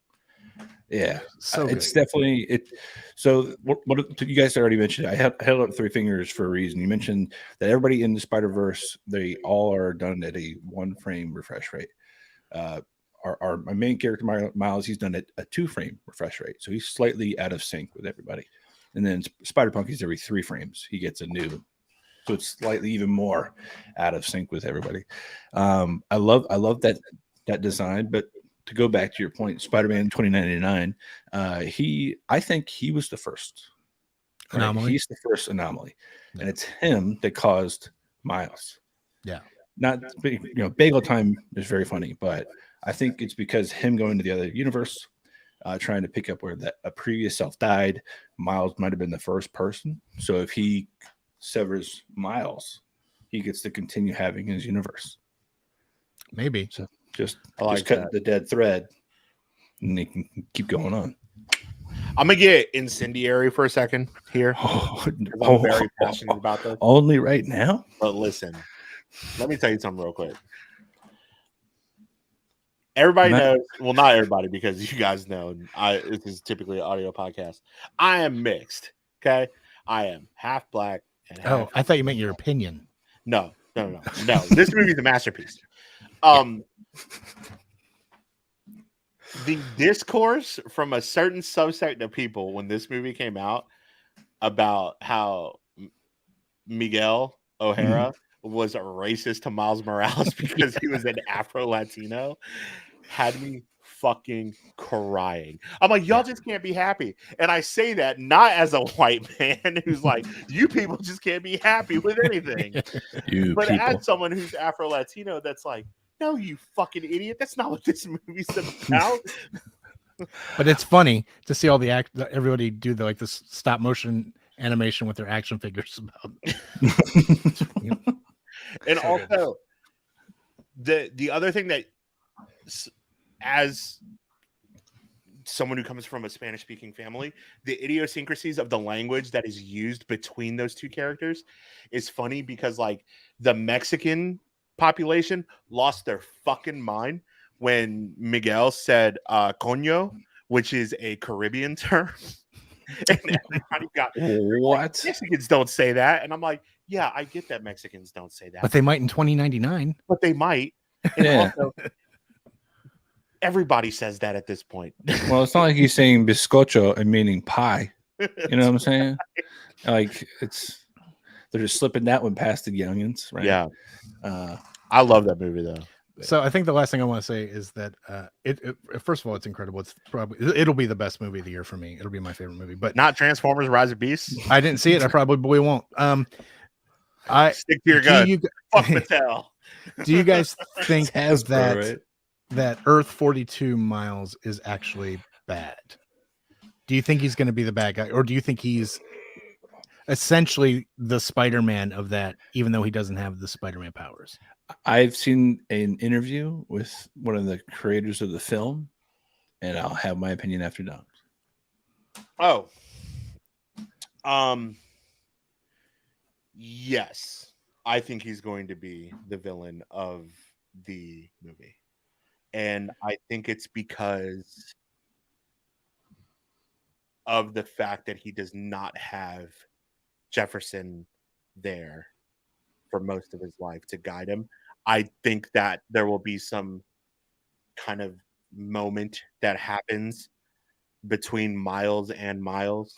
Yeah, so it's definitely it. So what you guys already mentioned? I held up 3 fingers for a reason. You mentioned that everybody in the Spider-Verse, they all are done at a 1 frame refresh rate. My main character Miles, he's done at a 2 frame refresh rate, so he's slightly out of sync with everybody. And then Spider-Punk is every 3 frames he gets a new, so it's slightly even more out of sync with everybody. I love that design, but to go back to your point, Spider-Man 2099, I think he was the first anomaly. Right? He's the first anomaly, and it's him that caused Miles. Yeah, not Bagel Time is very funny, but I think it's because him going to the other universe, trying to pick up where a previous self died. Miles might have been the first person, so if he severs Miles, he gets to continue having his universe. Maybe so. Just cut the dead thread, and they can keep going on. I'm gonna get incendiary for a second here. I'm very passionate about this. Only right now. But listen, let me tell you something real quick. Everybody knows. Well, not everybody, because you guys know. This is typically an audio podcast. I am mixed. Okay, I am half black and half. Oh, I thought you meant your opinion. No. This movie's a masterpiece. The discourse from a certain subsect of people when this movie came out about how Miguel O'Hara was a racist to Miles Morales because he was an Afro-Latino had me fucking crying. I'm like, y'all just can't be happy. And I say that not as a white man who's like, you people just can't be happy with anything. But as someone who's Afro-Latino that's like, no, you fucking idiot. That's not what this movie's about. But it's funny to see all everybody do the stop motion animation with their action figures about. And also, the other thing that, as someone who comes from a Spanish-speaking family, the idiosyncrasies of the language that is used between those two characters is funny because, like, the Mexican population lost their fucking mind when Miguel said coño, which is a Caribbean term. And everybody got, what? Mexicans don't say that. And I'm like, yeah, I get that Mexicans don't say that. But they might in 2099. But they might. And also, everybody says that at this point. Well, it's not like he's saying bizcocho and meaning pie. You know what I'm saying? Like, they're just slipping that one past the youngins, right? Yeah. I love that movie though. So I think the last thing I want to say is that first of all, it's incredible. It'll be the best movie of the year for me. It'll be my favorite movie, but not Transformers: Rise of Beasts. I didn't see it. I probably won't. I stick to your gun. Fuck Mattel. Do you guys think Hasbro, right? that Earth 42 Miles is actually bad? Do you think he's going to be the bad guy, or do you think he's essentially the Spider-Man of that, even though he doesn't have the Spider-Man powers? I've seen an interview with one of the creators of the film, and I'll have my opinion after Dom. Oh. Yes. I think he's going to be the villain of the movie. And I think it's because of the fact that he does not have Jefferson there for most of his life to guide him. I think that there will be some kind of moment that happens between Miles and Miles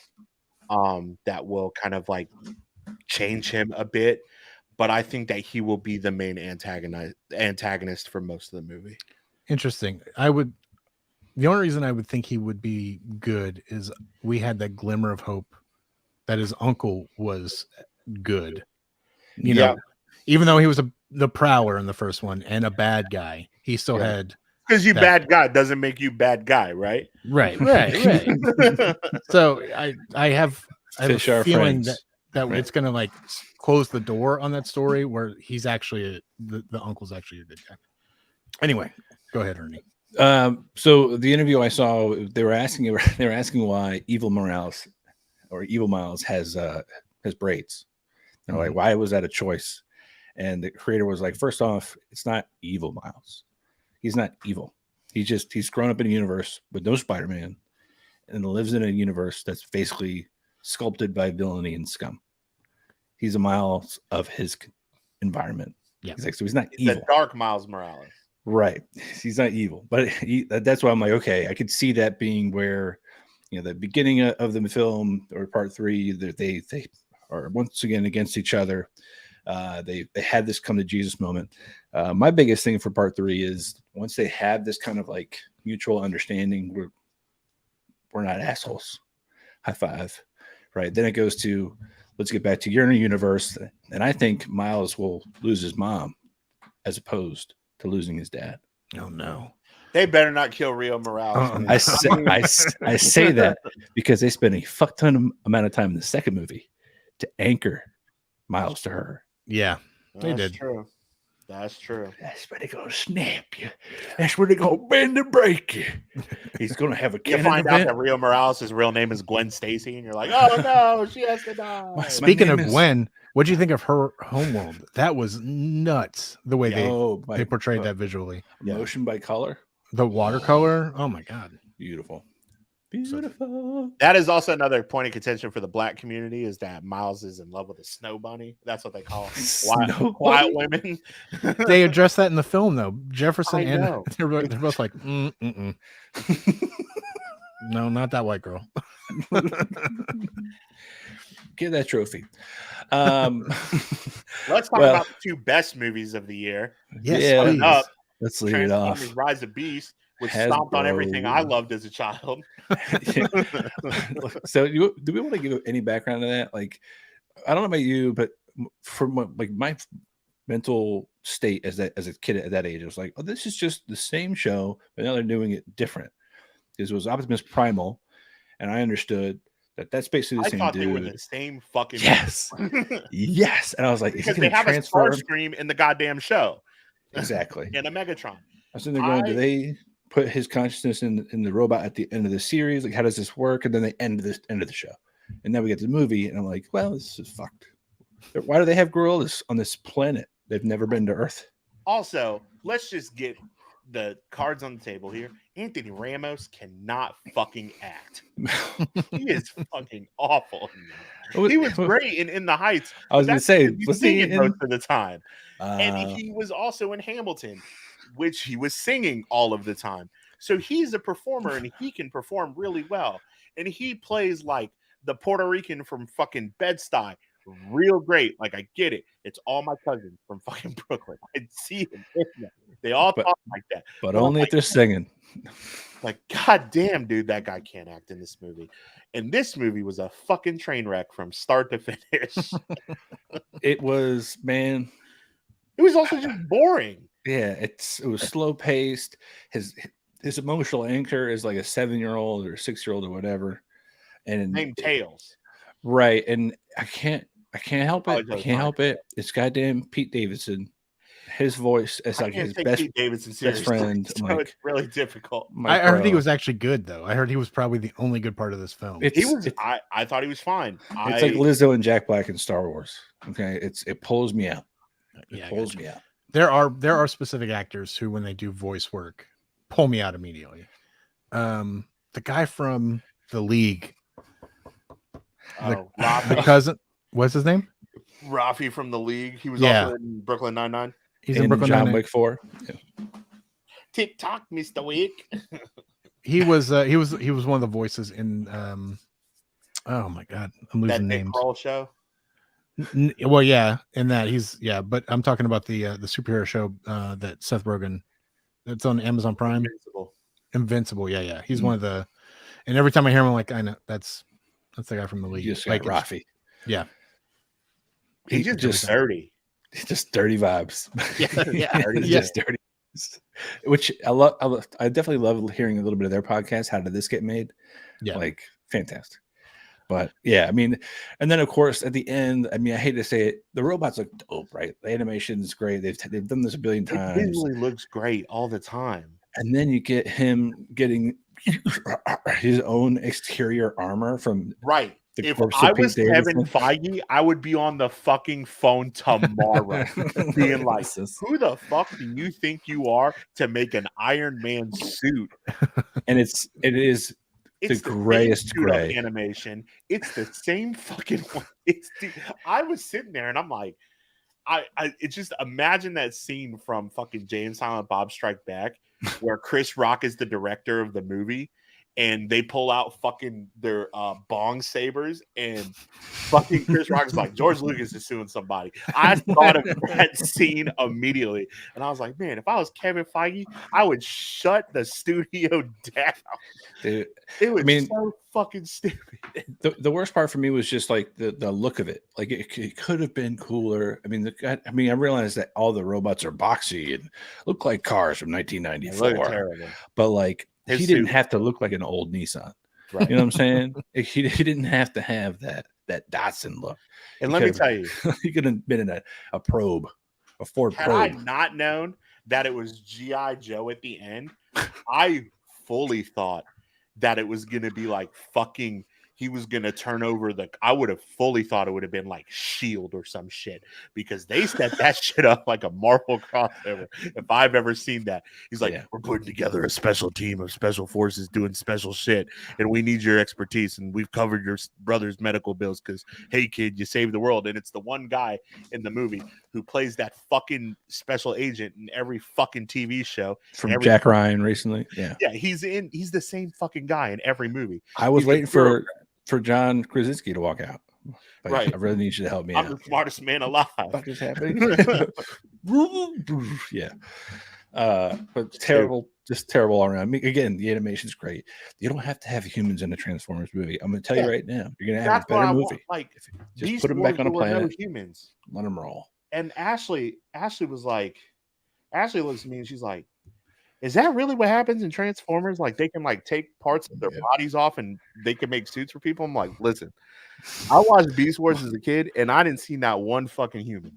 that will kind of like change him a bit. but I think that he will be the main antagonist for most of the movie. Interesting. The only reason I would think he would be good is we had that glimmer of hope that his uncle was good. You know, even though he was the prowler in the first one and a bad guy, he still had. Because you bad guy doesn't make you bad guy, right? Right. So I have a feeling that it's going to like close the door on that story where he's actually the uncle's actually a good guy. Anyway, go ahead, Ernie. So the interview I saw, they were asking why Evil Miles has braids. They're like, why was that a choice? And the creator was like, first off, it's not Evil Miles. He's not evil. He's grown up in a universe with no Spider-Man and lives in a universe that's basically sculpted by villainy and scum. He's a Miles of his environment. Yeah. He's like, so he's not evil. The dark Miles Morales. Right. He's not evil, but that's why I'm like, okay, I could see that being where, the beginning of the film or part 3, that they are once again against each other. They had this come to Jesus moment. My biggest thing for part 3 is once they have this kind of like mutual understanding, we're not assholes. High five. Right. Then it goes to, let's get back to your universe. And I think Miles will lose his mom as opposed to losing his dad. Oh no. They better not kill Rio Morales. I say that because they spent a fuck ton amount of time in the second movie to anchor Miles to her. Yeah, they did. True. That's true. That's where they're gonna snap you. That's where they're gonna bend and break you. He's gonna have a. You find out that Rio Morales' real name is Gwen Stacy, and you're like, "Oh no, she has to die." Speaking of Gwen, what do you think of her homeworld? That was nuts. The way they portrayed that visually. Motion by color. The watercolor. Oh my god, beautiful. That is also another point of contention for the Black community is that Miles is in love with a snow bunny. That's what they call white women. They address that in the film though. Jefferson and they're both like, no, not that white girl. Get that trophy. Let's talk about the 2 best movies of the year. Yes, let's leave it off. Rise of Beast, which stomped on everything I loved as a child. So do we want to give any background to that? Like, I don't know about you, but from like my mental state as a kid at that age, I was like, oh, this is just the same show, but now they're doing it different. Because it was Optimus Primal, and I understood that's basically the same dude. They were the same fucking yes. Yes. And I was like, because they have a Starscream in the goddamn show. Exactly. And a Megatron. I was sitting there going, do they put his consciousness in the robot at the end of the series? Like, how does this work? And then they end of the show. And now we get to the movie, and I'm like, well, this is fucked. Why do they have gorillas on this planet? They've never been to Earth. Also, let's just get the cards on the table here. Anthony Ramos cannot fucking act. He is fucking awful. He was great in The Heights. I was going to say, was singing most of the time. And he was also in Hamilton, which he was singing all of the time. So he's a performer, and he can perform really well. And he plays like the Puerto Rican from fucking Bed-Stuy. Real great. Like, I get it. It's all my cousins from fucking Brooklyn. I see them. They all talk like that. But only if they're singing. Like, god damn, dude, that guy can't act in this movie. And this movie was a fucking train wreck from start to finish. It was, man. It was also just boring. Yeah, it was slow paced. His emotional anchor is like a 7-year-old or 6-year-old or whatever. And named Tails. Right. And I can't help it. I can't help it. It's goddamn Pete Davidson. His voice is like his best friend. So it's really difficult. I heard he was actually good, though. I heard he was probably the only good part of this film. I thought he was fine. It's like Lizzo and Jack Black in Star Wars. Okay, it pulls me out. It pulls me out. There are specific actors who, when they do voice work, pull me out immediately. The guy from The League, the cousin, what's his name? Rafi from The League. He was also in Brooklyn Nine-Nine. He's in Brooklyn John Wick 4. Yeah. TikTok, Mr. Wick. He was one of the voices in oh my god, I'm losing names. That Nick Kroll show. Well, yeah, in that but I'm talking about the superhero show that Seth Rogen. That's on Amazon Prime. Invincible. Yeah. He's one of the. And every time I hear him, I'm like, I know that's the guy from the league. Just like Rafi. Yeah. He's just dirty. Just dirty vibes. Yeah. Just dirty. Which I love. I definitely love hearing a little bit of their podcast. How did this get made? Yeah. Like fantastic. But yeah, I mean, and then of course at the end, I mean, I hate to say it, the robots look dope, right? The animation is great. They've done this a billion times. It visually looks great all the time. And then you get him getting his own exterior armor from right. If I was Kevin Feige, I would be on the fucking phone tomorrow being like, who the fuck do you think you are to make an Iron Man suit? And it is the grayest gray animation. It's the same fucking one. I was sitting there and I'm like, it's just imagine that scene from fucking Jay and Silent Bob Strike Back where Chris Rock is the director of the movie and they pull out fucking their bong sabers and fucking Chris Rock is like, George Lucas is suing somebody. I thought of that scene immediately. And I was like, man, if I was Kevin Feige, I would shut the studio down. Dude, it was so fucking stupid. The worst part for me was just like the look of it. Like it could have been cooler. I mean, I realized that all the robots are boxy and look like cars from 1994. But like he didn't have to look like an old Nissan. Right. You know what I'm saying? he didn't have to have that Datsun look. And let me tell you, he could have been in a probe, a Ford probe. Had I not known that it was G.I. Joe at the end, I fully thought that it was going to be like fucking, he was going to turn over I would have fully thought it would have been like S.H.I.E.L.D. or some shit because they set that shit up like a Marvel crossover. If I've ever seen that, he's like, we're putting together a special team of special forces doing special shit and we need your expertise and we've covered your brother's medical bills because, hey kid, you saved the world. And it's the one guy in the movie who plays that fucking special agent in every fucking TV show. From Jack Ryan recently. Yeah. Yeah, he's the same fucking guy in every movie. I was waiting for John Krasinski to walk out. Like, right. I really need you to help me out. I'm the smartest man alive. What is happening? Yeah. But terrible, just terrible all around. I mean, again, the animation's great. You don't have to have humans in a Transformers movie. I'm going to tell you right now, you're going to have a better movie. Just put them back on a planet. No humans. Let them roll. And Ashley was like, Ashley looks at me and she's like, is that really what happens in Transformers? Like they can like take parts of their bodies off and they can make suits for people. I'm like, listen, I watched Beast Wars as a kid and I didn't see not one fucking human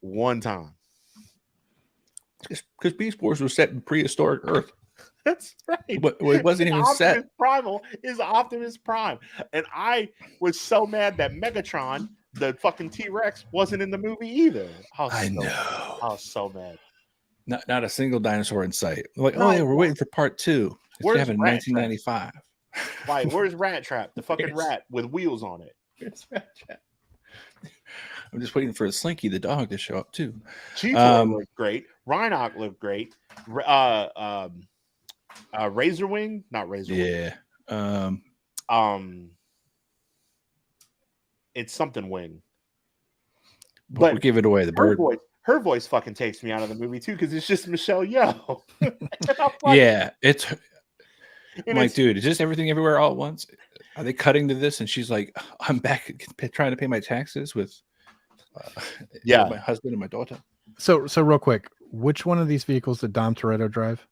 one time. Because Beast Wars was set in prehistoric Earth. That's right. But it wasn't even set. Primal is Optimus Prime. And I was so mad that Megatron, the fucking T-Rex, wasn't in the movie either. I was so mad. Not a single dinosaur in sight. Like, oh yeah, we're waiting for part 2. It's happened in 1995. Right, where's Rat Trap? The fucking rat with wheels on it. It's Rat Trap. I'm just waiting for Slinky the dog to show up too. Chief looked great. Rhinoc looked great. Razorwing, not Razorwing. Yeah. It's something wing. But we give it away. The bird. Her voice fucking takes me out of the movie too because it's just Michelle Yeoh. Yeah, it's like, dude, is this Everything Everywhere All at Once? Are they cutting to this? And she's like, I'm back trying to pay my taxes with my husband and my daughter. So real quick, which one of these vehicles did Dom Toretto drive?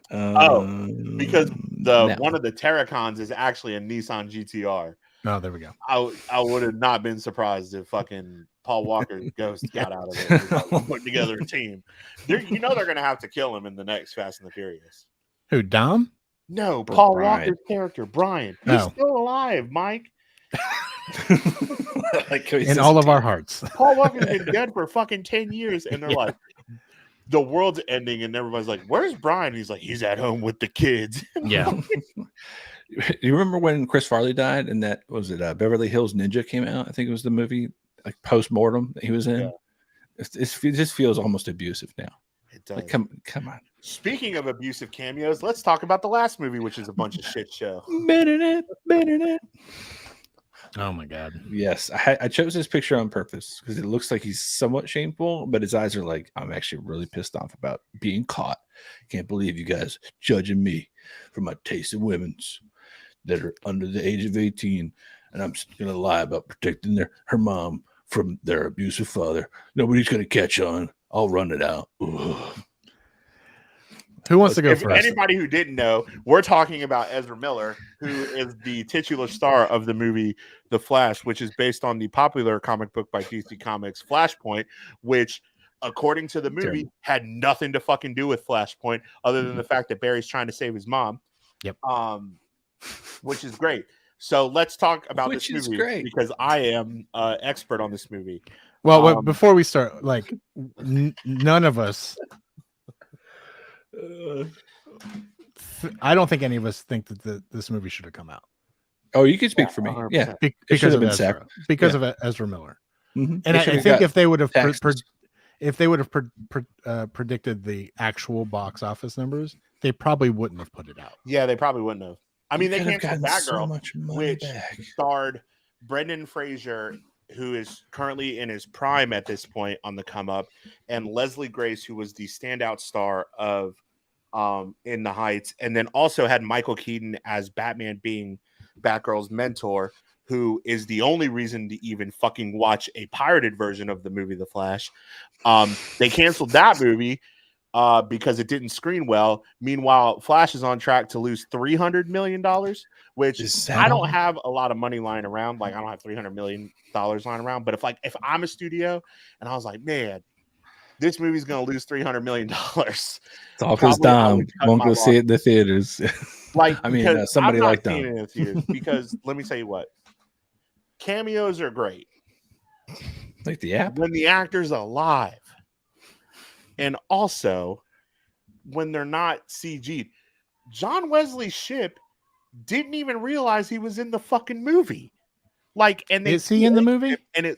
Because one of the Terracons is actually a Nissan GTR. Oh, there we go. I would have not been surprised if fucking Paul Walker's ghost got out of it. Putting together a team. They're going to have to kill him in the next Fast and the Furious. Who, Dom? No, Paul Walker's character, Brian. He's still alive, Mike. In all of our hearts. Paul Walker's been dead for fucking 10 years, and they're like, the world's ending, and everybody's like, where's Brian? He's like, he's at home with the kids. Yeah. You remember when Chris Farley died and that was it Beverly Hills Ninja came out? I think it was the movie like post-mortem that he was in. Yeah. It just feels almost abusive now. It does. Like, come on. Speaking of abusive cameos, let's talk about the last movie, which is a bunch of shit show. Oh my god. Yes, I chose this picture on purpose because it looks like he's somewhat shameful, but his eyes are like, I'm actually really pissed off about being caught. Can't believe you guys judging me for my taste in women's that are under the age of 18, and I'm gonna lie about protecting her mom from their abusive father. Nobody's gonna catch on. I'll run it out. Ugh. Who wants to go if first? Anybody who didn't know, we're talking about Ezra Miller, who is the titular star of the movie The Flash, which is based on the popular comic book by DC Comics, Flashpoint, which, according to the movie, had nothing to fucking do with Flashpoint other than the fact that Barry's trying to save his mom. Yep. Which is great. So let's talk about Which this is movie great. because I am expert on this movie. Well, before we start, like none of us, I don't think any of us think that this movie should have come out. Oh, you can speak for me. 100%. Yeah, because of Ezra, Ezra Miller. Mm-hmm. And I think if they would have predicted the actual box office numbers, they probably wouldn't have put it out. Yeah, they probably wouldn't have. I mean, they canceled Batgirl, which back. starred Brendan Fraser, who is currently in his prime at this point on the come up, and Leslie Grace, who was the standout star of In the Heights, and then also had Michael Keaton as Batman being Batgirl's mentor, who is the only reason to even fucking watch a pirated version of the movie The Flash. They canceled that movie because it didn't screen well. Meanwhile, Flash is on track to lose $300 million, which I don't have a lot of money lying around. Like, I don't have $300 million lying around. But if I'm a studio and I was like, man, this movie's going to lose $300 million. It's off his dime. Won't go see it in the theaters. Like, I mean, somebody like that. In the theaters because let me tell you what, cameos are great. Like the app? When the actor's alive. And also, when they're not CG'd, John Wesley Shipp didn't even realize he was in the fucking movie. Like, and they is he in the movie? And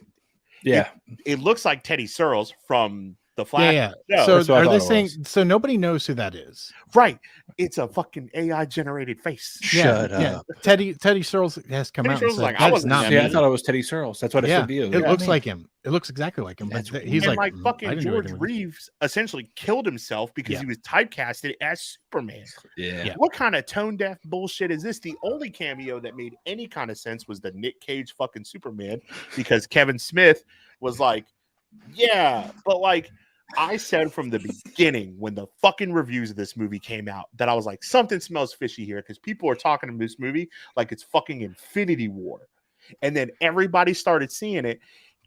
it looks like Teddy Searles from The Flash. Yeah. So are they saying so? Nobody knows who that is, right? It's a fucking AI generated face. Shut up. Yeah. Teddy Searles has come out and said, like, that's not me. I thought it was Teddy Searles. That's what I said to you. It looks like him. It looks exactly like him. But he's like fucking George Reeves essentially killed himself because he was typecasted as Superman. Yeah. What kind of tone deaf bullshit is this? The only cameo that made any kind of sense was the Nick Cage fucking Superman, because Kevin Smith was like, yeah, but like, I said from the beginning when the fucking reviews of this movie came out that I was like, something smells fishy here because people are talking about this movie like it's fucking Infinity War. And then everybody started seeing it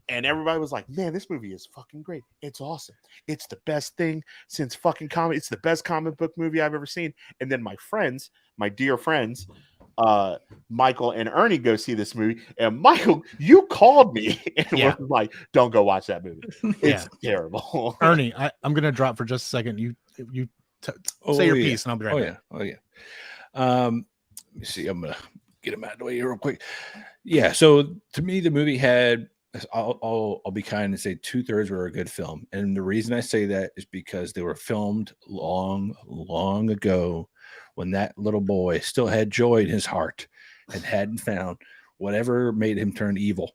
and everybody was like, man, this movie is fucking great. It's awesome. It's the best thing since fucking comic. It's the best comic book movie I've ever seen. And then my dear friends, Michael and Ernie go see this movie, and Michael, you called me and was like, don't go watch that movie. It's terrible. Ernie, I'm gonna drop for just a second. You say your piece and I'll be right back. Oh yeah. Let me see. I'm gonna get him out of the way here real quick. Yeah. So to me, the movie had, I'll be kind and say 2/3 were a good film, and the reason I say that is because they were filmed long ago, when that little boy still had joy in his heart and hadn't found whatever made him turn evil.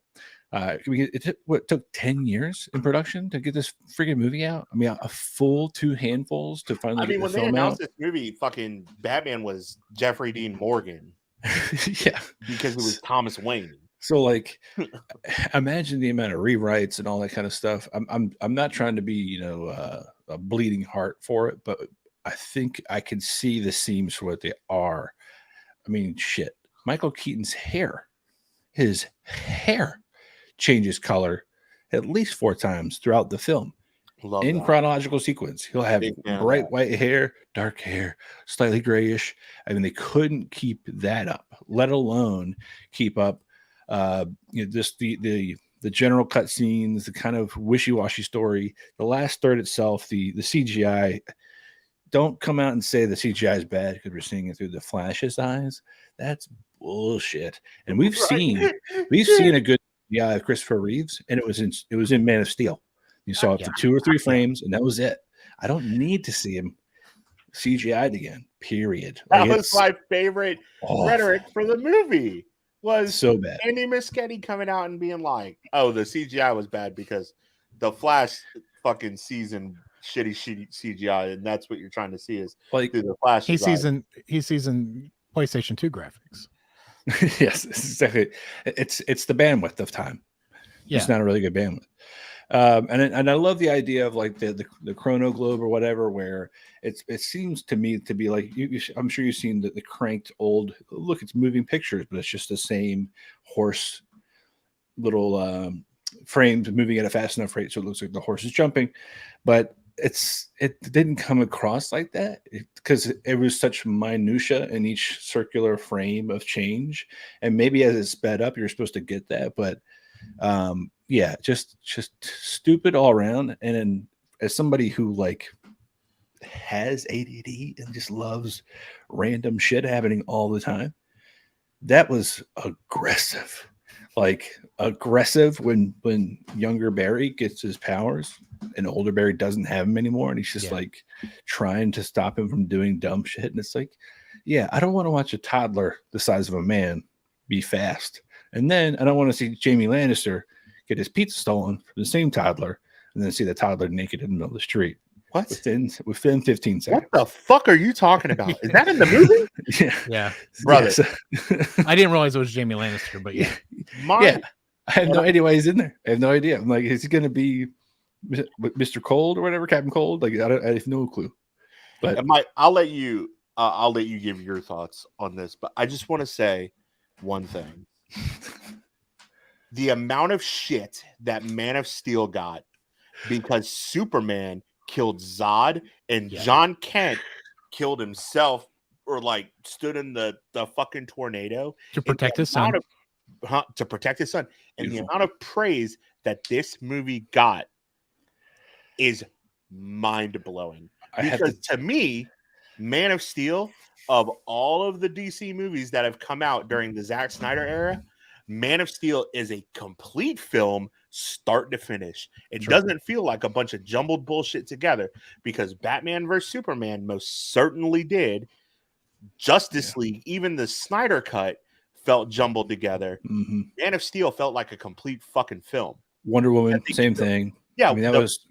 It took 10 years in production to get this freaking movie out. I mean, a full 2 handfuls to finally get the film out. When they announced this movie, fucking Batman was Jeffrey Dean Morgan. Yeah. Because it was Thomas Wayne. So, like, imagine the amount of rewrites and all that kind of stuff. I'm not trying to be, a bleeding heart for it, but I think I can see the seams for what they are. I mean, shit. Michael Keaton's hair, his hair changes color at least 4 times throughout the film. In chronological sequence. He'll have bright white hair, dark hair, slightly grayish. I mean, they couldn't keep that up, let alone keep up just the general cutscenes, the kind of wishy-washy story, the last third itself, the CGI. Don't come out and say the CGI is bad because we're seeing it through the Flash's eyes. That's bullshit. And we've seen a good CGI of Christopher Reeves, and it was in Man of Steel. You saw it for 2 or 3 frames, and that was it. I don't need to see him CGI'd again. Period. That was my favorite rhetoric for the movie. was so bad. Andy Muschietti coming out and being like, "Oh, the CGI was bad because the Flash fucking season shitty CGI, and that's what you're trying to see is like through the Flash." He sees in PlayStation 2 graphics. Yes, exactly. It's the bandwidth of time. Yeah. It's not a really good bandwidth. And I love the idea of like the Chrono Globe or whatever, where it seems to me to be like I'm sure you've seen the cranked old look. It's moving pictures, but it's just the same horse little frames moving at a fast enough rate so it looks like the horse is jumping, but it didn't come across like that because it was such minutia in each circular frame of change, and maybe as it sped up you're supposed to get that, but yeah, just stupid all around. And then as somebody who like has ADD and just loves random shit happening all the time, that was aggressive. Like aggressive when younger Barry gets his powers and older Barry doesn't have him anymore, and he's just like trying to stop him from doing dumb shit. And it's like, yeah, I don't want to watch a toddler the size of a man be fast. And then I don't want to see Jamie Lannister get his pizza stolen from the same toddler and then see the toddler naked in the middle of the street. What? Within 15 seconds. What the fuck are you talking about? Is that in the movie? Yeah. Brother. Yes. I didn't realize it was Jamie Lannister, but yeah. Yeah. I have no idea why he's in there. I have no idea. I'm like, is he going to be Mr. Cold or whatever, Captain Cold? Like, I have no clue. But I'll let you give your thoughts on this, but I just want to say one thing. The amount of shit that Man of Steel got because Superman killed Zod and John Kent killed himself or like stood in the fucking tornado to protect his son. To protect his son. And Beautiful. the amount of praise that this movie got is mind-blowing. Because to me, Man of Steel, of all of the DC movies that have come out during the Zack Snyder era, Man of Steel is a complete film start to finish. It doesn't feel like a bunch of jumbled bullshit together, because Batman vs. Superman most certainly did. Justice League, even the Snyder cut, felt jumbled together. Mm-hmm. Man of Steel felt like a complete fucking film. Wonder Woman, same thing. Yeah, I mean, that was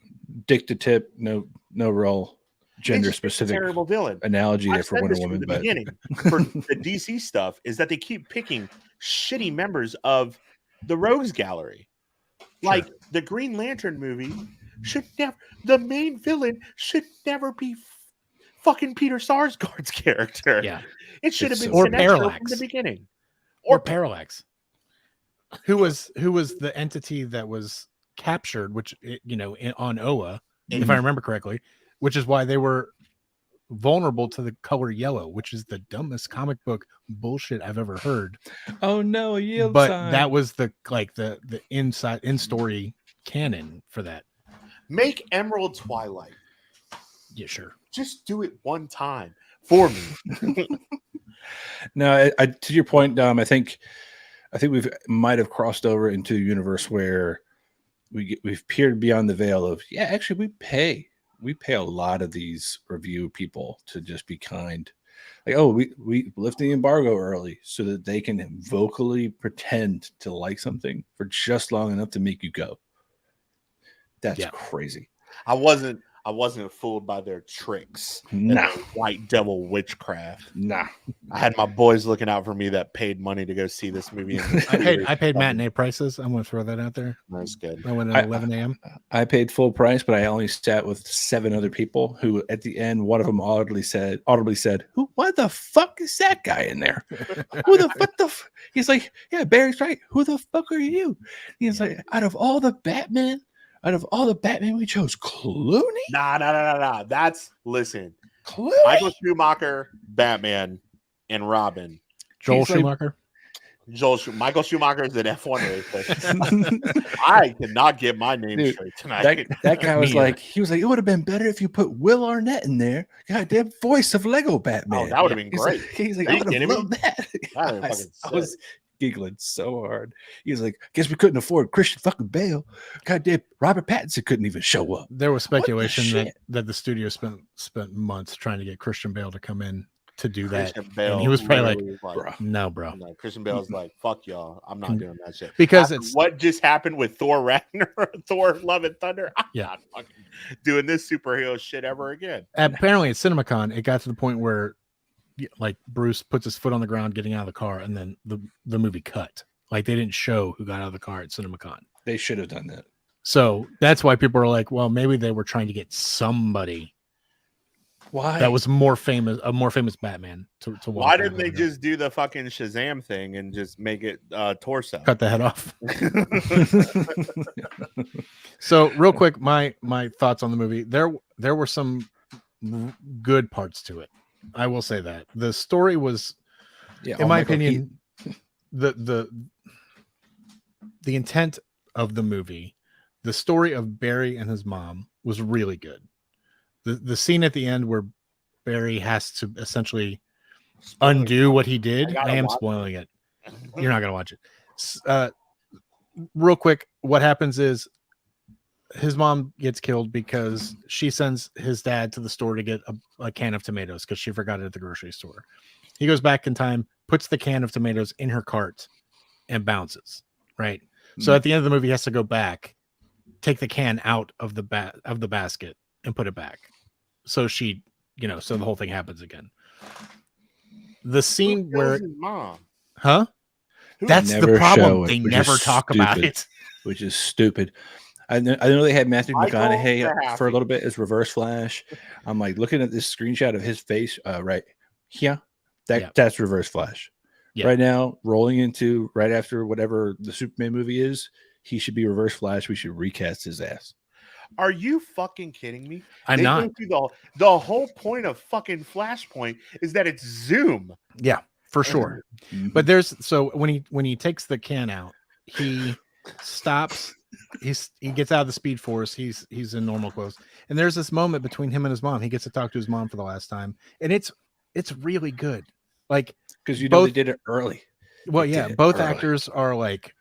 dick to tip, no real gender specific terrible villain analogy there for Wonder Woman. But beginning for the DC stuff is that they keep picking shitty members of the Rogues Gallery. Like the Green Lantern movie should never, the main villain should never be fucking Peter Sarsgaard's character. Yeah, it should have been Parallax from the beginning, or Parallax, who was the entity that was captured, which on Oa, if I remember correctly, which is why they were vulnerable to the color yellow, which is the dumbest comic book bullshit I've ever heard. Oh no, yield but sign. That was the in story canon for that. Make Emerald Twilight. Yeah, sure. Just do it one time for me. No, I to your point, Dom, I think we've might have crossed over into a universe where we've peered beyond the veil of actually we pay a lot of these review people to just be kind. Like, oh, we lift the embargo early so that they can vocally pretend to like something for just long enough to make you go. That's crazy. I wasn't fooled by their tricks. Nah. White devil witchcraft. Nah. I had my boys looking out for me that paid money to go see this movie. I paid matinee prices. I'm going to throw that out there. That's good. I went at 11 a.m. I paid full price, but I only sat with 7 other people who at the end, one of them audibly said, why the fuck is that guy in there? Who the fuck he's like, yeah, Barry's right. Who the fuck are you? He's like, out of all the Batman, we chose Clooney? Nah. Listen. Clooney? Michael Schumacher, Batman, and Robin. Michael Schumacher is an F1 racer. I cannot get my name straight tonight. That guy was like, it would have been better if you put Will Arnett in there. Goddamn voice of Lego Batman. Oh, that would have been great. He's like, I would have loved that. I was giggling so hard. He was like, guess we couldn't afford Christian fucking Bale. Goddamn, Robert Pattinson couldn't even show up. There was speculation that the studio spent months trying to get Christian Bale to come in to do that. Christian Bale, And he was probably like, no, bro. No, Christian Bale's like, fuck y'all. I'm not doing that shit. Because After what just happened with Thor Ragnarok, Thor Love and Thunder, I'm not fucking doing this superhero shit ever again. Apparently at CinemaCon, it got to the point where like Bruce puts his foot on the ground getting out of the car, and then the movie cut. Like they didn't show who got out of the car at CinemaCon. They should have done that. So that's why people are like, well, maybe they were trying to get somebody that was a more famous Batman to watch. Why didn't they just do the fucking Shazam thing and just make it torso? Cut the head off. So real quick, my thoughts on the movie. There were some good parts to it. I will say that the story was, in my opinion, the intent of the movie, the story of Barry and his mom was really good. The scene at the end where Barry has to essentially undo what he did. I am spoiling it. You're not gonna watch it. Real quick, what happens is his mom gets killed because she sends his dad to the store to get a can of tomatoes because she forgot it at the grocery store. He goes back in time, puts the can of tomatoes in her cart, and bounces. Right. So at the end of the movie, he has to go back, take the can out of the basket, and put it back. So she, so the whole thing happens again. The scene where his mom, that's the problem. They never talk about it, which is stupid. I know they had Matthew McConaughey for a little bit as Reverse Flash. I'm like looking at this screenshot of his face. Right. Yeah. That's Reverse Flash. Yeah. Right now, rolling into right after whatever the Superman movie is, he should be Reverse Flash. We should recast his ass. Are you fucking kidding me? I'm not. The whole point of fucking Flashpoint is that it's Zoom. Yeah, for sure. But when he takes the can out, he stops. He gets out of the Speed Force. He's in normal clothes, and there's this moment between him and his mom. He gets to talk to his mom for the last time, and it's really good. Like because they did it early. Well, yeah, both actors are like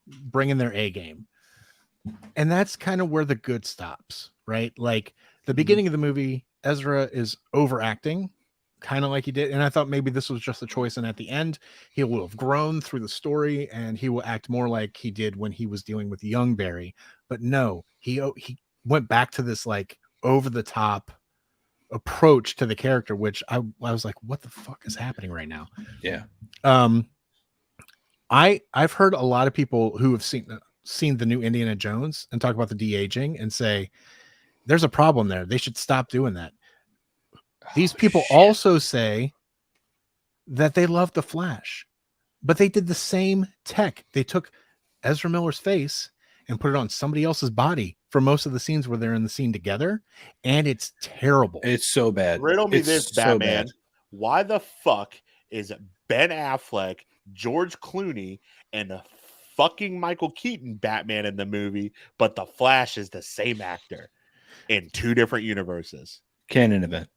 bringing their A game. And that's kind of where the good stops, right? Like the beginning of the movie, Ezra is overacting, kind of like he did. And I thought maybe this was just a choice. And at the end, he will have grown through the story and he will act more like he did when he was dealing with young Barry. But no, he went back to this like over the top approach to the character, which I was like, what the fuck is happening right now? Yeah. I've heard a lot of people who have seen the new Indiana Jones and talk about the de-aging and say there's a problem there. They should stop doing that. These people also say that they love the Flash, but they did the same tech. They took Ezra Miller's face and put it on somebody else's body for most of the scenes where they're in the scene together, and it's terrible. It's so bad. Riddle me this, Batman. Why the fuck is Ben Affleck, George Clooney, and the fucking Michael Keaton Batman in the movie, but the Flash is the same actor in two different universes? Canon event.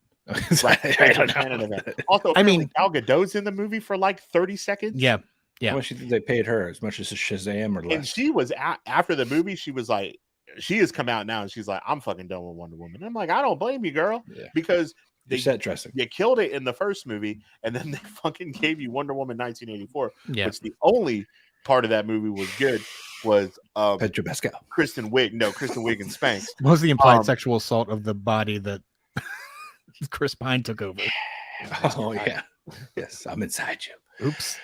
Right. Canon event. Also, I mean, Gal Gadot's in the movie for like 30 seconds. Yeah. Yeah. How much do you think they paid her? As much as a Shazam or less? And she was after the movie, she was like, she has come out now and she's like, I'm fucking done with Wonder Woman. And I'm like, I don't blame you, girl. Yeah. Because set dressing. You killed it in the first movie, and then they fucking gave you Wonder Woman 1984. Yeah. Which the only part of that movie was good was Pedro Pascal. Kristen Wiig and Spanx. What was the implied sexual assault of the body that Chris Pine took over? Oh yeah. Yes, I'm inside you. Oops.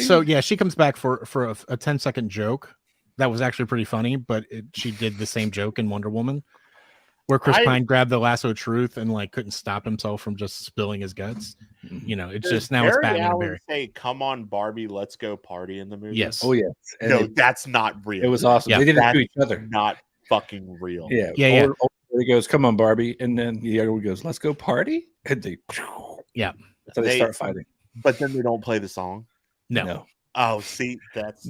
So yeah, she comes back for a 10-second joke that was actually pretty funny, but she did the same joke in Wonder Woman, where Chris Pine grabbed the lasso of truth and like couldn't stop himself from just spilling his guts. It's just now it's Batman and Barry. Say, "Come on, Barbie, let's go party" in the movie. Yes. Oh yeah. No, that's not real. It was awesome. Yeah. They did it to each other. Not fucking real. Yeah. Yeah. He goes, "Come on, Barbie," and then the other one goes, "Let's go party." And they, so they start fighting. But then they don't play the song. No. Oh, see, that's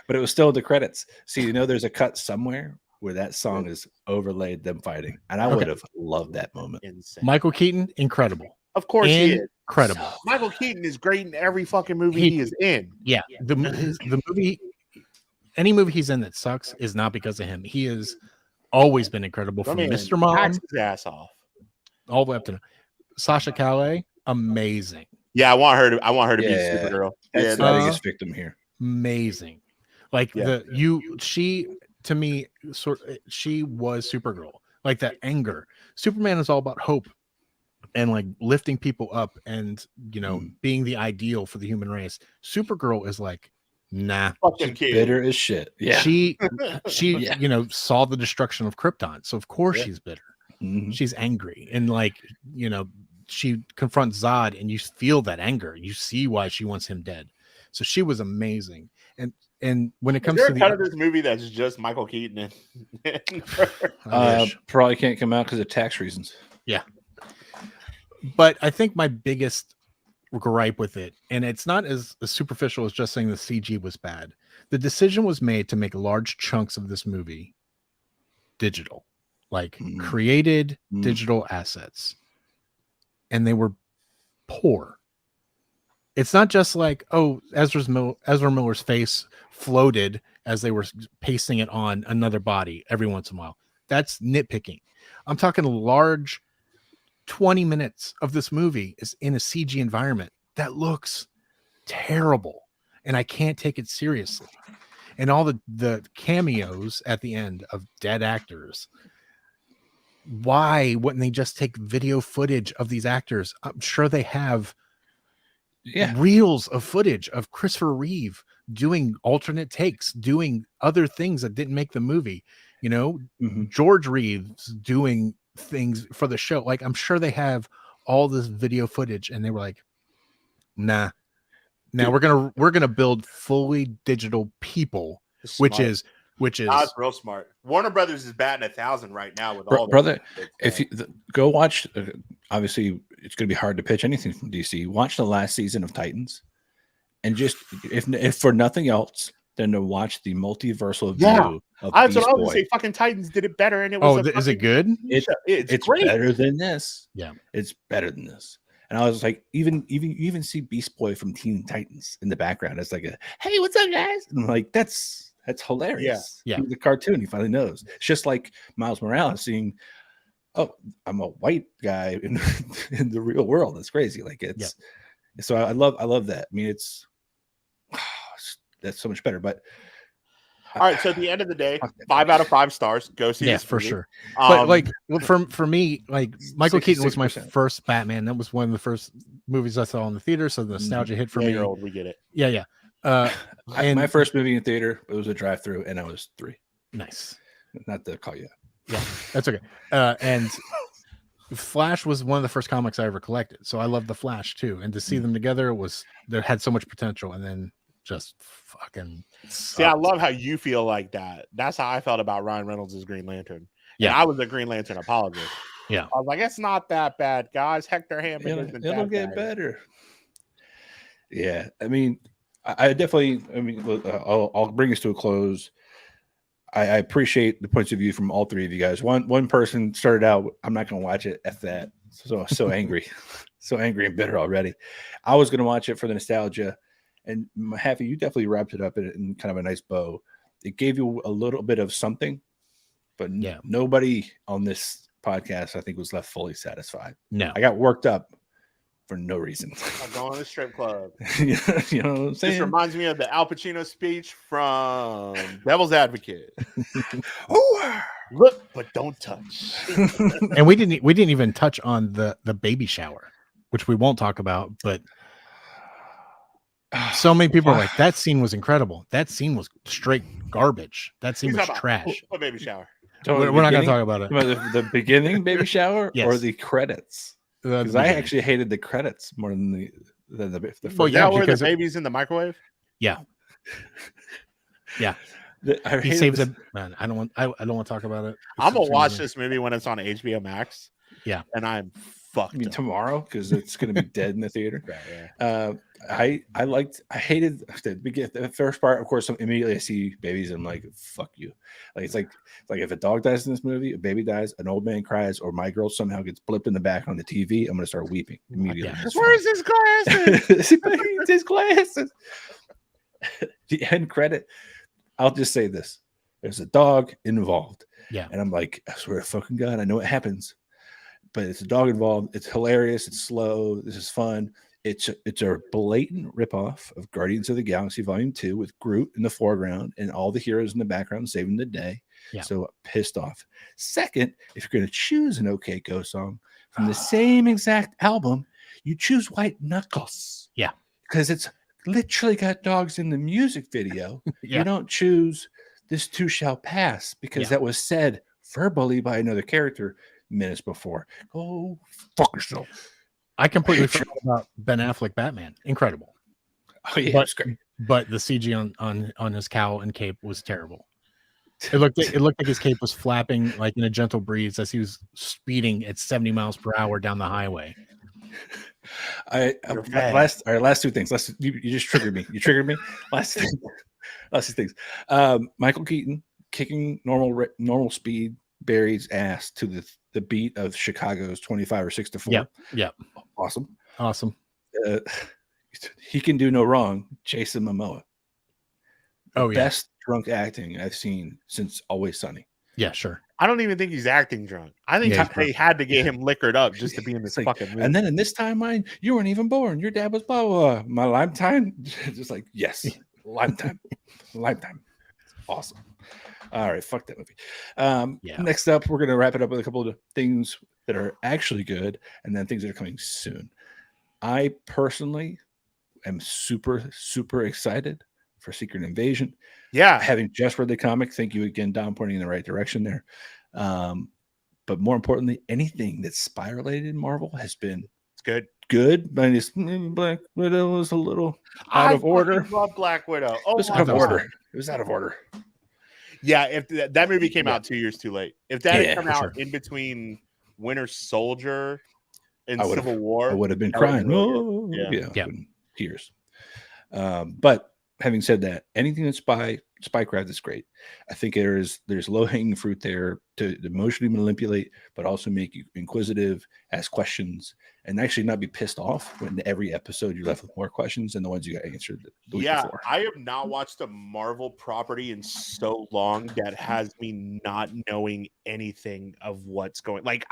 But it was still the credits. See, there's a cut somewhere where that song is overlaid them fighting, and I would have loved that moment. Insane. Michael Keaton, incredible. Of course, he is incredible. Michael Keaton is great in every fucking movie he is in. Yeah, the movie, any movie he's in that sucks is not because of him. He has always been incredible. From Mr. Mom, hacks his ass off, all the way up to Sasha Calais. amazing. Yeah, I want her to be Supergirl. That's the biggest victim here. Amazing. Like she to me she was Supergirl. Like that anger. Superman is all about hope and like lifting people up and being the ideal for the human race. Supergirl is like, nah, fucking bitter as shit. Yeah, she saw the destruction of Krypton, so of course she's bitter. Mm-hmm. She's angry, and like she confronts Zod, and you feel that anger. You see why she wants him dead. So she was amazing. And when it comes to the cut of this movie that's just Michael Keaton probably can't come out because of tax reasons. Yeah. But I think my biggest gripe with it, and it's not as superficial as just saying the CG was bad. The decision was made to make large chunks of this movie digital, like created digital assets, and they were poor. It's not just like, oh, Ezra Miller's face floated as they were pasting it on another body every once in a while. That's nitpicking. I'm talking large 20 minutes of this movie is in a CG environment that looks terrible, and I can't take it seriously. And all the cameos at the end of dead actors. Why wouldn't they just take video footage of these actors? I'm sure they have reels of footage of Christopher Reeve doing alternate takes, doing other things that didn't make the movie. George Reeves doing things for the show. Like, I'm sure they have all this video footage, and they were like, nah. Now we're gonna build fully digital people, which is that's real smart. Warner Brothers is batting 1,000 right now with all brother. If you go watch, obviously it's gonna be hard to pitch anything from DC. Watch the last season of Titans, and just if for nothing else, then to watch the multiversal view. That's what I was gonna say. Fucking Titans did it better, and it was. Is it good? It's great. Better than this. Yeah, it's better than this. And I was like, you even see Beast Boy from Teen Titans in the background. It's like, hey, what's up, guys? And I'm like, that's hilarious. Yeah. The cartoon, he finally knows. It's just like Miles Morales seeing, oh, I'm a white guy in the real world. That's crazy. Like so I love that. I mean, that's so much better. But all right, so at the end of the day, 5 out of 5 stars. Go see this for movie. sure. But like for me, like Michael Keaton was my first Batman. That was one of the first movies I saw in the theater, so the nostalgia hit for me. You're old, we get it. Yeah. And my first movie in theater, it was a drive-through, and I was 3. Nice. Not to call you. Yeah, that's okay. And Flash was one of the first comics I ever collected, so I love the Flash too. And to see them together they had so much potential, and then just fucking sucked. See, I love how you feel like that. That's how I felt about Ryan Reynolds' Green Lantern. Yeah, and I was a Green Lantern apologist. Yeah, I was like, it's not that bad, guys. Hector Hammond it'll get better. Yeah, I mean, I definitely. I mean, I'll bring us to a close. I appreciate the points of view from all three of you guys. One person started out, I'm not going to watch it. F that. So angry, so angry and bitter already. I was going to watch it for the nostalgia. And Mahaffey, you definitely wrapped it up in kind of a nice bow. It gave you a little bit of something, but nobody on this podcast, I think, was left fully satisfied. No, I got worked up for no reason. I'm going to the strip club. You know what I'm saying? This reminds me of the Al Pacino speech from Devil's Advocate. Look, but don't touch. And we didn't even touch on the baby shower, which we won't talk about, but so many people are like, that scene was incredible. That scene was straight garbage. That scene was trash. A baby shower. We're not going to talk about it. The beginning baby shower or the credits? Because I actually hated the credits more than the first. Well, yeah, where the baby's in the microwave. Yeah. He saves it. Man, I don't want to talk about it. I'm gonna watch this movie when it's on HBO Max. Yeah, and I'm fucked. I mean, tomorrow because it's gonna be dead in the theater. Yeah. I hated the first part. Of course, immediately I see babies. And I'm like, fuck you. Like it's like if a dog dies in this movie, a baby dies, an old man cries, or my girl somehow gets blipped in the back on the TV, I'm gonna start weeping immediately. Yeah. Where's his glasses? His glasses. The end credit. I'll just say this: there's a dog involved. Yeah, and I'm like, I swear to fucking God, I know what happens. but it's a dog involved. It's hilarious. It's slow. This is fun. It's a blatant ripoff of Guardians of the Galaxy Volume 2 with Groot in the foreground and all the heroes in the background saving the day. Yeah. So pissed off. Second, if you're going to choose an OK Go song from the same exact album, you choose White Knuckles. Yeah. Because it's literally got dogs in the music video. Yeah. You don't choose This Too Shall Pass because that was said verbally by another character minutes before. Go fuck yourself. I completely forgot about Ben Affleck Batman. Incredible. Oh yeah, it's great. But the CG on his cowl and cape was terrible. It looked like his cape was flapping like in a gentle breeze as he was speeding at 70 miles per hour down the highway. Last two things. You just triggered me. You triggered me. Last two things. Michael Keaton kicking normal speed Barry's ass to the beat of Chicago's 25 or 6 to 4. Yeah. Awesome. He can do no wrong. Jason Momoa. Best drunk acting I've seen since Always Sunny. Yeah, sure. I don't even think he's acting drunk. I think they had to get him liquored up just to be in this fucking movie. And then in this timeline, you weren't even born. Your dad was blah, blah, blah. My lifetime. Just like, yes, lifetime. Awesome. All right, fuck that movie. Next up, we're going to wrap it up with a couple of things that are actually good and then things that are coming soon. I personally am super, super excited for Secret Invasion. Yeah. Having just read the comic, thank you again, Dom, pointing in the right direction there. But more importantly, anything that's spy related in Marvel has been good. But Black Widow was a little out of order. I love Black Widow. It was out of order. It was out of order. Yeah, if that movie came out 2 years too late. If that had come out in between Winter Soldier and Civil War, I would have been crying. Tears. But having said that, anything that's spycraft is great. I think there's low-hanging fruit there to emotionally manipulate, but also make you inquisitive, ask questions, and actually not be pissed off when every episode you're left with more questions than the ones you got answered the week before. I have not watched a Marvel property in so long that has me not knowing anything of what's going. Like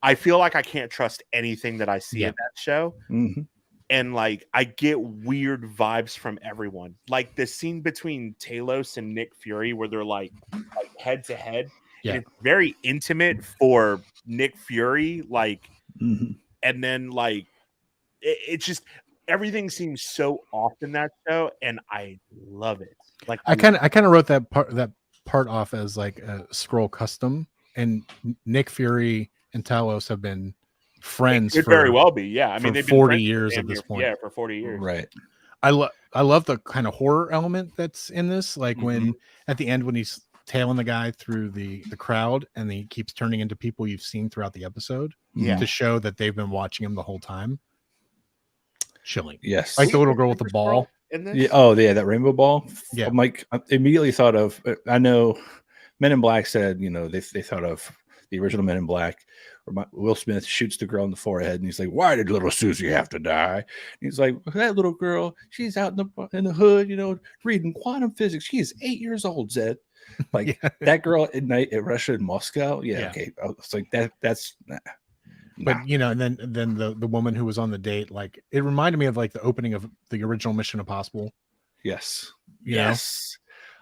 I feel like I can't trust anything that I see in that show. Mm-hmm. And like I get weird vibes from everyone. Like the scene between Talos and Nick Fury where they're like head to head. Yeah. And it's very intimate for Nick Fury. Like and then like it's just everything seems so off in that show, and I love it. Like I kind of wrote that part off as like a scroll custom, and Nick Fury and Talos have been friends. It could very well be, I mean, they've been 40 years at this point. Yeah, for 40 years. Right. I love the kind of horror element that's in this. Like when at the end when he's tailing the guy through the crowd and he keeps turning into people you've seen throughout the episode to show that they've been watching him the whole time. Chilling. Yes. Like the little girl with the ball. In this? Yeah. Oh, yeah, that rainbow ball. Yeah. I'm like, I immediately thought of, I know Men in Black said, they thought of the original Men in Black, where Will Smith shoots the girl in the forehead, and he's like, "Why did little Susie have to die?" And he's like, "That little girl, she's out in the hood, reading quantum physics. She is 8 years old, Zed." Like that girl at night at Russia and Moscow. Yeah. Okay. It's like that. That's. Nah. But and then the woman who was on the date, like it reminded me of like the opening of the original Mission Impossible. Yes. You yes.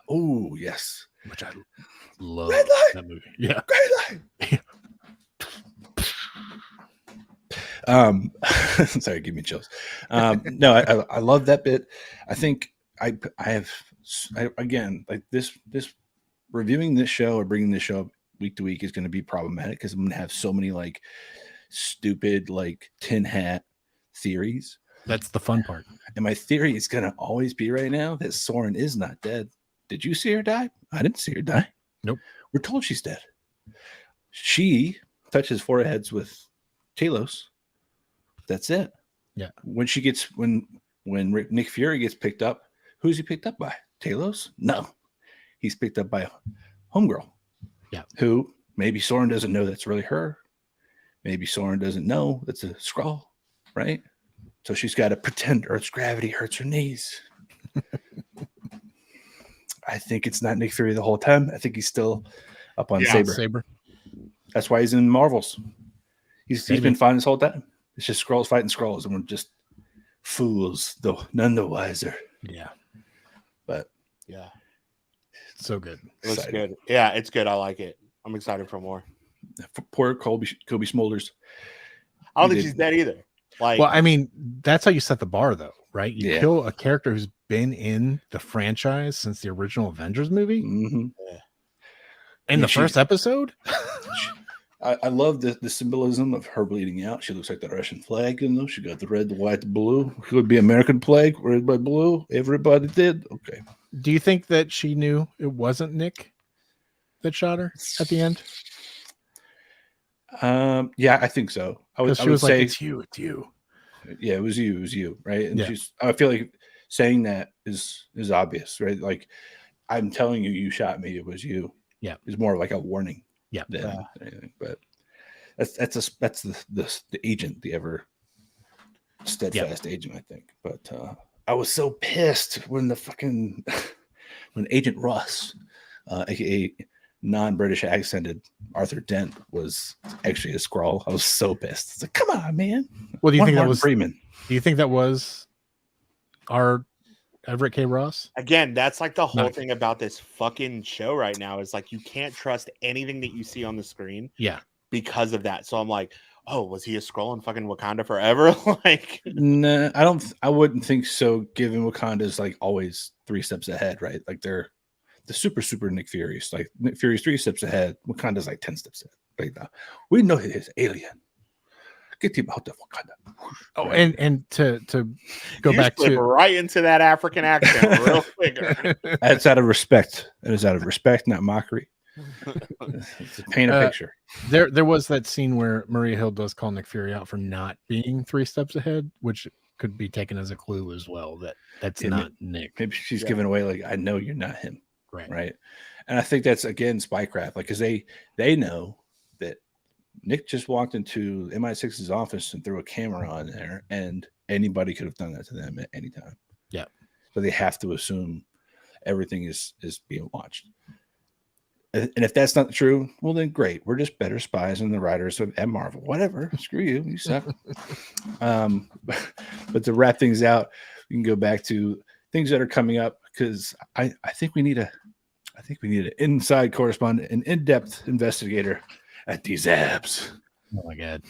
Oh yes. Which I love that movie. Yeah. Sorry, give me chills. No, I love that bit. I think I again, like this reviewing this show or bringing this show up week to week is going to be problematic because I'm going to have so many like stupid like tin hat theories. That's the fun part. And my theory is going to always be right now that Soren is not dead. Did you see her die? I didn't see her die. Nope. We're told she's dead. She touches foreheads with Talos. That's it. Yeah. When Nick Fury gets picked up, who's he picked up by? Talos? No. He's picked up by Homegirl. Yeah. Who maybe Soren doesn't know that's really her. Maybe Soren doesn't know that's a Skrull, right? So she's got to pretend Earth's gravity hurts her knees. I think it's not Nick Fury the whole time. I think he's still up on Saber. Saber. That's why he's in Marvels. He's been fine this whole time. It's just Skrulls fighting Skrulls, and we're just fools, though none the wiser. Yeah. But yeah, so good. It looks good. Yeah, it's good. I like it. I'm excited for more. Poor Kobe Smulders. I don't think she's dead either. Like, well, I mean, that's how you set the bar, though, right? You kill a character who's been in the franchise since the original Avengers movie. Mm-hmm. Yeah. In the first episode. I love the symbolism of her bleeding out. She looks like the Russian flag, you know. She got the red, the white, the blue. It would be American flag, red, white, blue. Everybody did. Okay. Do you think that she knew it wasn't Nick that shot her at the end? Yeah, I think so. I would was say, like, it's you. Yeah, it was you, right? And yeah. I feel like saying that is obvious, right? Like, I'm telling you, you shot me. It was you. Yeah, it's more like a warning. Yeah, than anything. But that's the agent, the ever steadfast agent, I think. But I was so pissed when when Agent Ross, aka non-British accented Arthur Dent, was actually a Skrull. I was so pissed. It's like, come on, man. Well, do you think that was Freeman? Do you think that was our Everett K. Ross? Again, that's like the whole thing about this fucking show right now is like you can't trust anything that you see on the screen. Yeah. Because of that. So I'm like, oh, was he a Skrull in fucking Wakanda forever? Like, nah, I wouldn't think so, given Wakanda's like always 3 steps ahead, right? Like they're the super Nick Fury's. Like Nick Fury's 3 steps ahead. Wakanda's like 10 steps ahead. Like we know he is alien. Get him out of Wakanda. Oh, and to go back to right into that African accent real quick. That's out of respect. It is out of respect, not mockery. It's a paint a picture. There was that scene where Maria Hill does call Nick Fury out for not being 3 steps ahead, which could be taken as a clue as well that's not Nick. Maybe she's giving away like, I know you're not him. Right. And I think that's again spycraft, like because they know that Nick just walked into MI6's office and threw a camera on there, and anybody could have done that to them at any time. Yeah. So they have to assume everything is being watched. And if that's not true, well then great. We're just better spies than the writers at Marvel. Whatever. Screw you. You suck. But to wrap things out, we can go back to things that are coming up, because I think we need an inside correspondent, an in-depth investigator at these apps. Oh my god.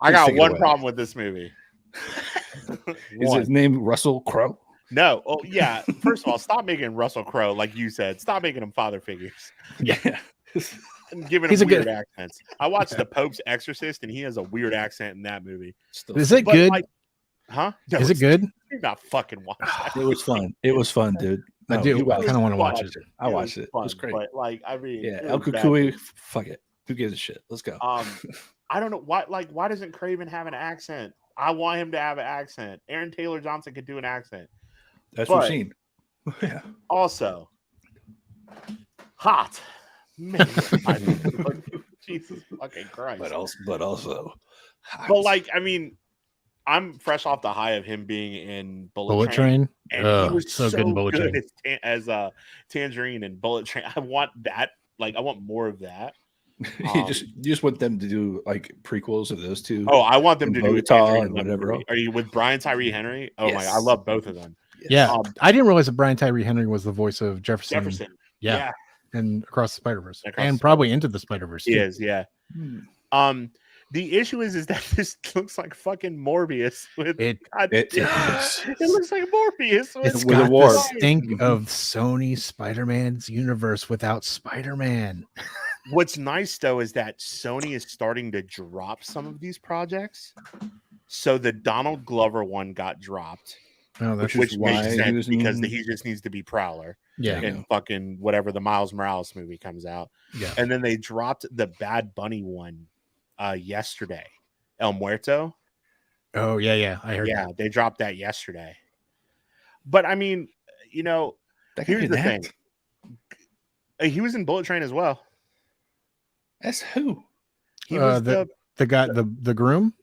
I got one problem with this movie. Is his name Russell Crowe? No. Oh yeah. First of all, stop making Russell Crowe, like you said. Stop making him father figures. Yeah. And giving him weird accents. I watched The Pope's Exorcist, and he has a weird accent in that movie. Is it good? Like, huh? No, is it good? You're not fucking watching that. It was fun. It was fun, dude. I do. I kind of want to watch it. I watched it. It was great. But like, I mean, yeah, El Kukui, fuck it. Who gives a shit? Let's go. I don't know why. Like, why doesn't Craven have an accent? I want him to have an accent. Aaron Taylor Johnson could do an accent. That's what we've seen. Yeah. Also, hot. Man, Jesus fucking Christ. But also hot. But like, I mean, I'm fresh off the high of him being in Bullet Train. And he was so good in Bullet Train as Tangerine and Bullet Train. I want that. Like, I want more of that. You just want them to do like prequels of those two. Oh, I want them to do Tangerine and whatever. Are you with Brian Tyree Henry? Oh my, I love both of them. Yeah, I didn't realize that Brian Tyree Henry was the voice of Jefferson. Yeah. And Across the Spider-Verse, and probably Into the Spider-Verse. He is, yeah. The issue is that this looks like fucking Morbius. It looks like Morbius. It's got the stink of Sony Spider-Man's universe without Spider-Man. What's nice though is that Sony is starting to drop some of these projects. So the Donald Glover one got dropped. Oh, which makes sense because he just needs to be Prowler. Yeah. And fucking whatever the Miles Morales movie comes out. Yeah. And then they dropped the Bad Bunny one yesterday. El Muerto. Oh, yeah. I heard that. They dropped that yesterday. But I mean, you know, here's the thing. He was in Bullet Train as well. That's who? He was the guy, the groom?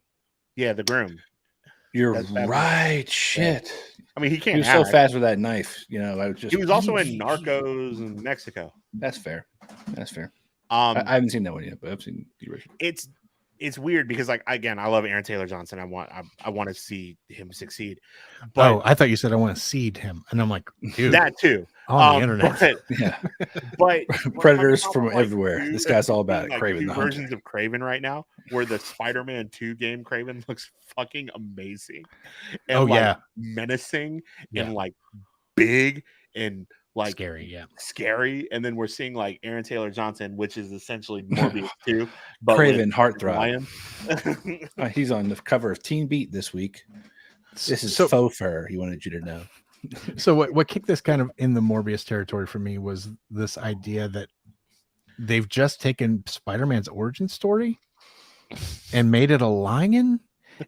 Yeah, the groom. You're right. Shit. I mean, he can't. He was so fast with that knife. You know, he was also in Narcos in Mexico. That's fair. I haven't seen that one yet, but I've seen the original. it's weird because like again, I love Aaron Taylor Johnson. I want to see him succeed. But I thought you said I want to seed him, and I'm like, dude, that too on the internet. But predators from everywhere. This guy's all about it. Like Kraven, two the hunter. versions of Kraven right now, where the Spider-Man 2 game Kraven looks fucking amazing, and menacing and like big and like scary. And then we're seeing like Aaron Taylor Johnson, which is essentially Morbius 2, but Kraven Heartthrob. He's on the cover of Teen Beat this week. This is faux fur. He wanted you to know. So what kicked this kind of in the Morbius territory for me was this idea that they've just taken Spider-Man's origin story and made it a lion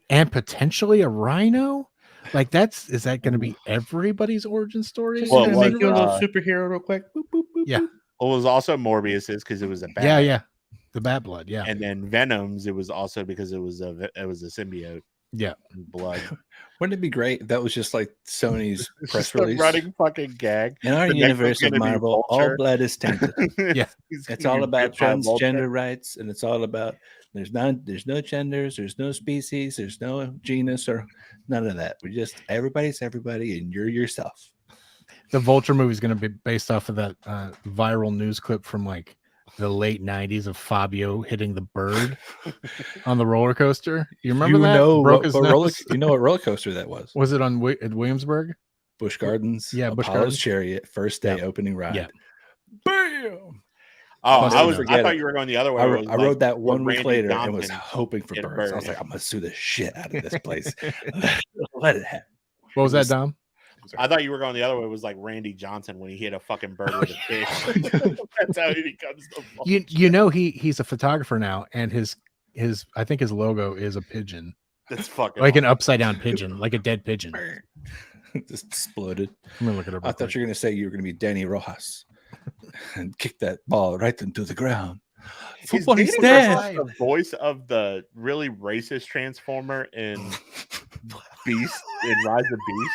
and potentially a rhino. Like is that going to be everybody's origin story? Well, make you a little superhero real quick. Boop, boop, boop, yeah. Well, it was also Morbius's because it was a bat. Yeah. The bat blood. Yeah. And then Venom's, it was also because it was a symbiote. Yeah. Blood. Wouldn't it be great if that was just like Sony's press release? Running fucking gag. In our universe of Marvel, all blood is tainted. Yeah. It's all about transgender rights, and it's all about there's no genders, there's no species, there's no genus or none of that. We just everybody's everybody, and you're yourself. The Vulture movie is going to be based off of that viral news clip from like the late 90s of Fabio hitting the bird on the roller coaster. You remember that? You know what roller coaster that was? Was it at Williamsburg? Busch Gardens. Yeah, Busch Gardens Chariot, first day opening ride. Yeah. Bam! Oh, I thought you were going the other way. I rode that 1 week later and was hoping for birds. I was like, I'm gonna sue the shit out of this place. Let it happen. What was that, Dom? I thought you were going the other way. It was like Randy Johnson when he hit a fucking bird with a fish. That's how he becomes the you know he's a photographer now, and his I think his logo is a pigeon. That's fucking like an upside down pigeon, like a dead pigeon. Just exploded. I'm gonna look it up. I thought you were gonna say you were gonna be Danny Rojas and kick that ball right into the ground. Football is dead. The voice of the really racist Transformer in Beast in Rise of Beast.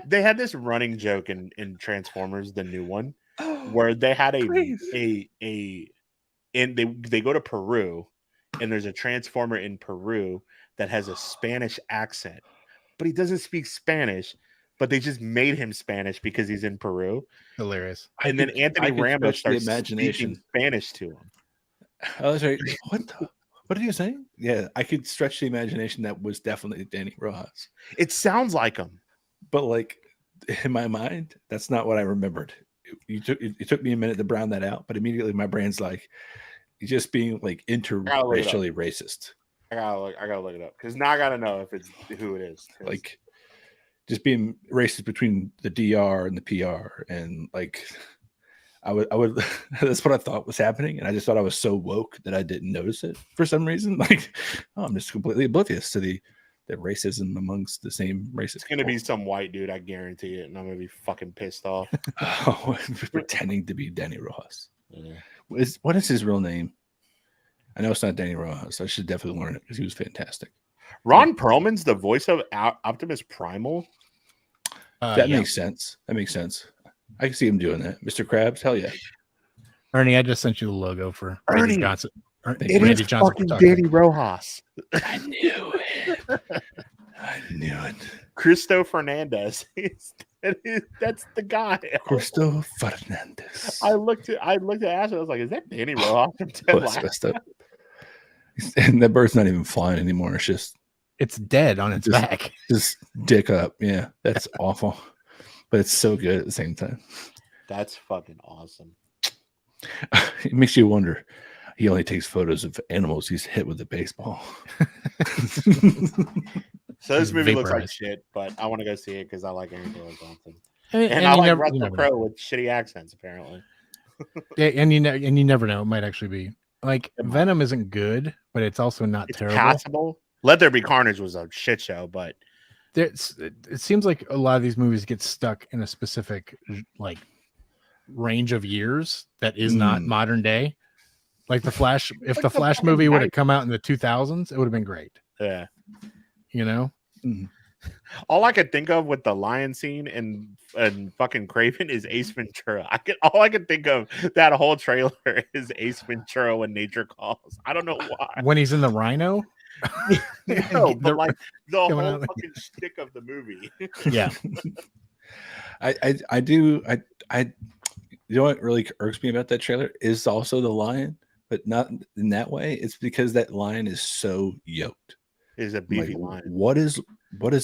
They had this running joke in Transformers, the new one, where they had they go to Peru, and there's a Transformer in Peru that has a Spanish accent, but he doesn't speak Spanish, but they just made him Spanish because he's in Peru. Hilarious. And then Anthony Ramos starts speaking Spanish to him. I was like, what are you saying? Yeah, I could stretch the imagination. That was definitely Danny Rojas. It sounds like him. But like in my mind, that's not what I remembered. It took me a minute to brown that out, but immediately my brain's like, just being like interracially racist. I gotta look it up because now I gotta know if it's who it is. Like just being racist between the DR and the PR, and like I would that's what I thought was happening, and I just thought I was so woke that I didn't notice it for some reason. Like I'm just completely oblivious to the racism amongst the same races. It's gonna be some white dude, I guarantee it, and I'm gonna be fucking pissed off. Pretending to be Danny Rojas. Yeah. What is his real name? I know it's not Danny Rojas. I should definitely learn it because he was fantastic. Ron Perlman's the voice of Optimus Primal. That makes sense. That makes sense. I can see him doing that. Mr. Krabs, hell yeah. Ernie, I just sent you the logo for Ernie Randy Johnson. It Randy is Johnson fucking Danny Rojas. I knew it. I knew it. Cristo Fernandez. That's the guy. Cristo Fernandez. I looked at Ashley. I was like, "Is that Danny Rojas?" And that bird's not even flying anymore. It's dead on its back. Just dick up. Yeah, that's awful. But it's so good at the same time. That's fucking awesome. It makes you wonder. He only takes photos of animals he's hit with a baseball. So this movie looks like shit, but I want to go see it because I like Ernie Taylor Johnson. And I like Russell Crowe with shitty accents, apparently. Yeah, and you never know. It might actually be like Venom isn't good, but it's also not terrible. Passable. Let There Be Carnage was a shit show, but it seems like a lot of these movies get stuck in a specific like range of years that is not modern day. Like the Flash, if the Flash movie would have come out in the 2000s, it would have been great. Yeah. You know? All I could think of with the lion scene and fucking Craven is Ace Ventura. All I could think of that whole trailer is Ace Ventura when nature calls. I don't know why. When he's in the rhino. No, but like the whole fucking shtick of the movie. Yeah. I do. You know what really irks me about that trailer is also the lion, but not in that way. It's because that lion is so yoked. Is a beefy lion. What is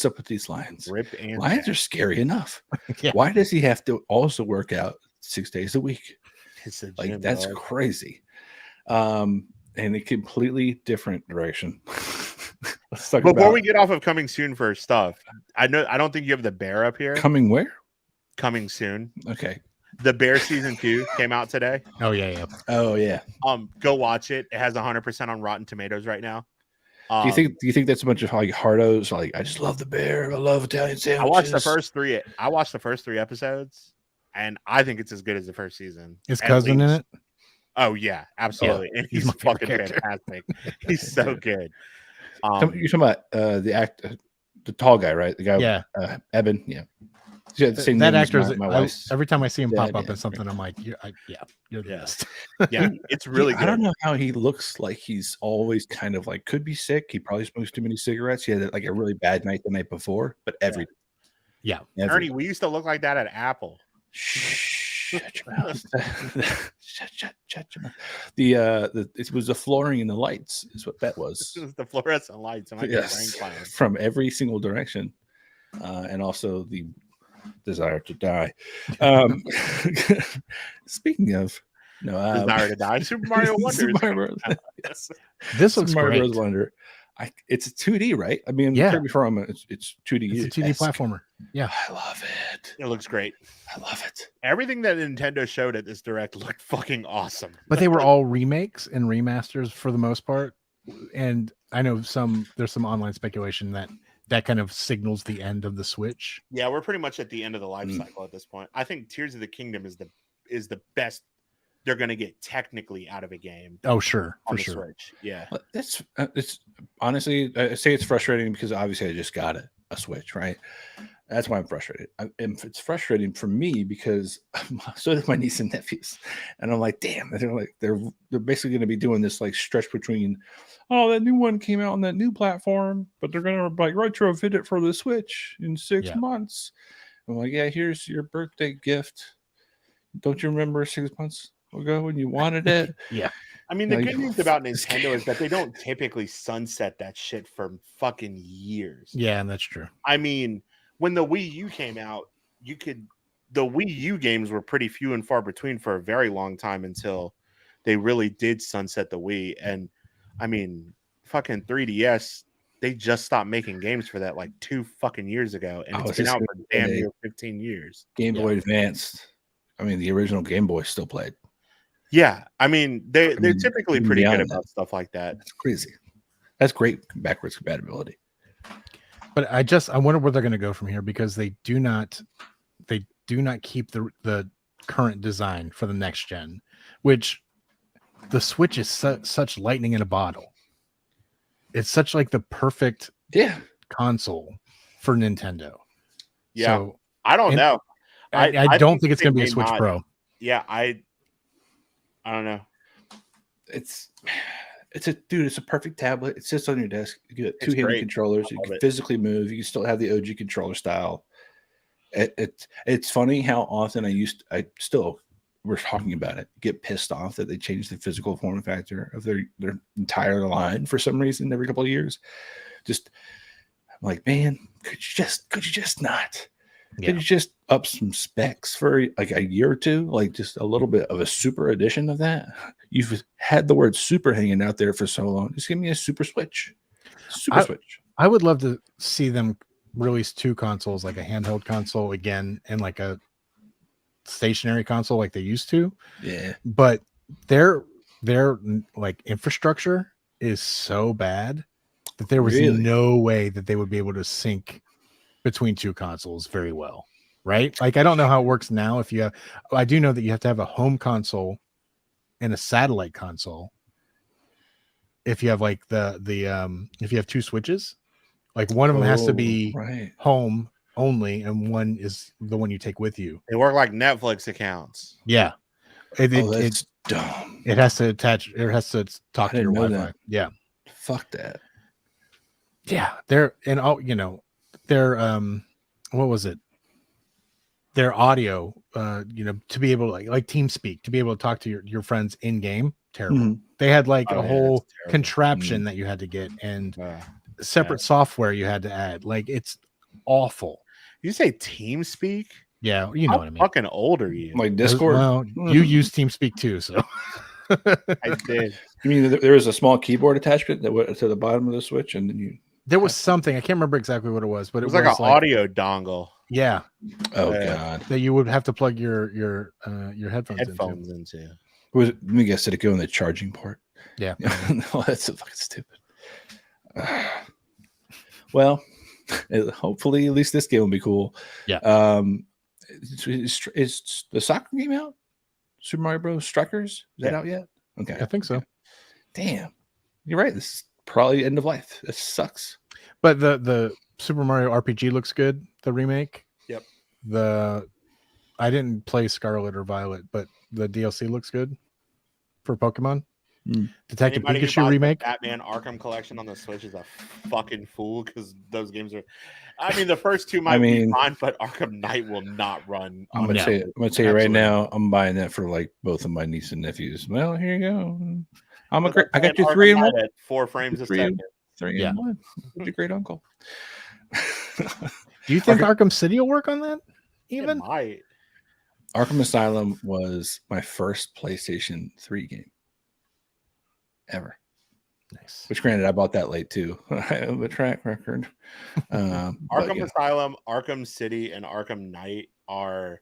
up with these lions? Ripped and lions are scary enough. Yeah. Why does he have to also work out 6 days a week? It's a like that's crazy. In a completely different direction. Let's talk Before we get off of coming soon for stuff, I don't think you have the Bear up here. Coming where? Coming soon. Okay. The Bear season 2 came out today. Oh yeah. Go watch it. It has 100% on Rotten Tomatoes right now. Do you think that's a bunch of like hardos? Like, I just love the Bear. I love Italian sandwiches. I watched the first 3 episodes, and I think it's as good as the first season. Is Cousin in it? Oh yeah, absolutely. Yeah, and he's fucking fantastic. He's so good. You're talking about the tall guy, right? The guy, yeah, Eben, yeah. That actor is every time I see him pop up in something, I'm like, you're the best. Yeah, it's really good. I don't know how he looks like he's always kind of like could be sick. He probably smokes too many cigarettes. He had like a really bad night the night before, but Ernie, we used to look like that at Apple. Shut your mouth. Shut your mouth. It was the flooring and the lights is what that was. It was the fluorescent lights. Yes, from every single direction, and also the desire to die. Speaking of desire to die, Super Mario Wonder. Yes. This looks Mario great. Bros. Wonder. It's a 2D, right? I mean, yeah. Kirby Farm, it's 2D. It's a 2D platformer. Yeah, I love it. It looks great. I love it. Everything that Nintendo showed at this direct looked fucking awesome. But they were all remakes and remasters for the most part. And I know there's some online speculation that kind of signals the end of the Switch. Yeah, we're pretty much at the end of the life cycle at this point. I think Tears of the Kingdom is the best they're going to get technically out of a game. Oh, sure, for sure. Switch. Yeah, it's honestly, I say it's frustrating because obviously I just got a Switch, right? That's why I'm frustrated. It's frustrating for me because so did my niece and nephews, and I'm like, damn, they're basically going to be doing this like stretch between, oh, that new one came out on that new platform, but they're going to like retrofit it for the Switch in 6 months. I'm like, yeah, here's your birthday gift. Don't you remember 6 months ago when you wanted it? Yeah. I mean, the good news about Nintendo is that they don't typically sunset that shit for fucking years. Yeah, and that's true. I mean, when the Wii U came out, the Wii U games were pretty few and far between for a very long time until they really did sunset the Wii. And I mean, fucking 3DS, they just stopped making games for that like 2 fucking years ago, and it's been out for damn near 15 years. Game Boy Advance. I mean, the original Game Boy still played. Yeah, I mean, they're typically pretty good about stuff like that. That's crazy. That's great backwards compatibility. But I wonder where they're going to go from here because they do not keep the current design for the next gen, which the Switch is such lightning in a bottle. It's such like the perfect console for Nintendo. Yeah, so, I don't know. I don't think it's going to be a Switch Pro. Yeah, I don't know. It's a perfect tablet. It sits on your desk. You get 2 hidden controllers. You can physically move. You can still have the OG controller style. It's funny how often we're talking about it, get pissed off that they changed the physical form factor of their entire line for some reason every couple of years. I'm like, man, could you just not? Yeah. Could you just up some specs for like a year or two? Like just a little bit of a super edition of that? You've had the word super hanging out there for so long. Just give me a super Switch. Switch. I would love to see them release 2 consoles, like a handheld console again and like a stationary console like they used to. Yeah. But their like infrastructure is so bad that there was no way that they would be able to sync between 2 consoles very well, right? Like I don't know how it works now. I do know that you have to have a home console and a satellite console if you have like if you have 2 switches, Like one of them has to be right. home only, and one is the one you take with you. They work like Netflix accounts. Yeah. That's dumb. It has to attach. It has to talk to your Wi-Fi. That. Yeah. Fuck that. Yeah. They're and all their what was it? Their audio, to be able to like TeamSpeak, to be able to talk to your friends in game. Terrible. Mm-hmm. They had like a whole contraption Mm-hmm. that you had to get and separate software you had to add. Like it's awful. You say TeamSpeak? Yeah, you know what I mean. Fucking old are you? Like Discord? Well, you use TeamSpeak too, so. I did. You mean there was a small keyboard attachment that went to the bottom of the switch, and then there was something, I can't remember exactly what it was, but it was like an audio dongle. Yeah. Oh god. That you would have to plug your headphones into. Let me guess, did it go in the charging port? Yeah. No, that's so fucking stupid. Well, hopefully at least this game will be cool. Yeah. Is the soccer game out? Super Mario Bros. Strikers? Is that out yet? Okay. I think so. Damn. You're right. This is probably end of life. This sucks. But the Super Mario RPG looks good, the remake. Yep. I didn't play Scarlet or Violet, but the DLC looks good for Pokemon. Detective Pikachu remake. Batman Arkham Collection on the Switch is a fucking fool because those games are. I mean, the first two might be fine, but Arkham Knight will not run. I'm gonna tell you right now, I'm buying that for like both of my niece and nephews. Well, here you go. I got you 3 in 1 at 4 frames a second. 3 in 1. You're a great uncle. Do you think Arkham City will work on that? Even it might. Arkham Asylum was my first PlayStation 3 game ever. Nice. Which, granted, I bought that late too. I have a track record. Arkham Asylum, Arkham City, and Arkham Knight are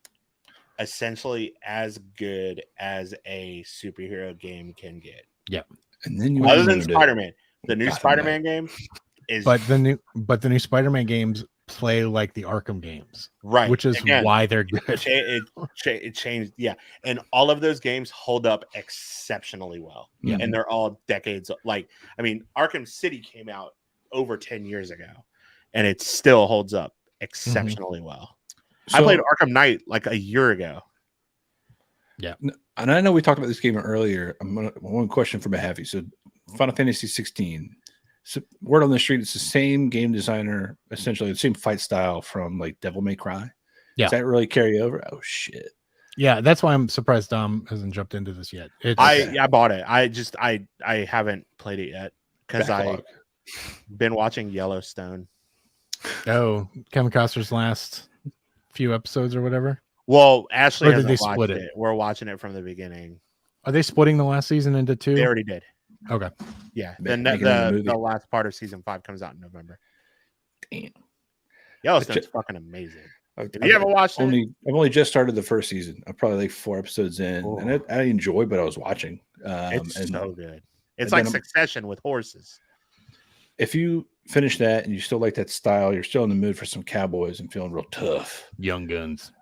essentially as good as a superhero game can get. Yeah. And then other than Spider-Man, the new Spider-Man game is. But the new Spider-Man games play like the Arkham games, right? Which is why they're good. It changed, yeah. And all of those games hold up exceptionally well. Yeah, and they're all decades. Like, I mean, Arkham City came out over 10 years ago, and it still holds up exceptionally well. So, I played Arkham Knight like a year ago. Yeah, and I know we talked about this game earlier. One question for Mahaffey. So, Final Fantasy 16. So word on the street, it's the same game designer, essentially the same fight style from like Devil May Cry. Yeah. Does that really carry over? Oh shit. Yeah, that's why I'm surprised Dom hasn't jumped into this yet. I bought it. I haven't played it yet because I've been watching Yellowstone. Oh, Kevin Costner's last few episodes or whatever. Well, Ashley hasn't watched split it. We're watching it from the beginning. Are they splitting the last season into 2? They already did. Okay. Yeah. Then the last part of season 5 comes out in November. Damn. Yellowstone's fucking amazing. Have you ever watched it? I've only just started the first season. I'm probably like 4 episodes in. Ooh. And I enjoy what I was watching. It's so good. It's like Succession with horses. If you finish that and you still like that style, you're still in the mood for some cowboys and feeling real tough. Young Guns.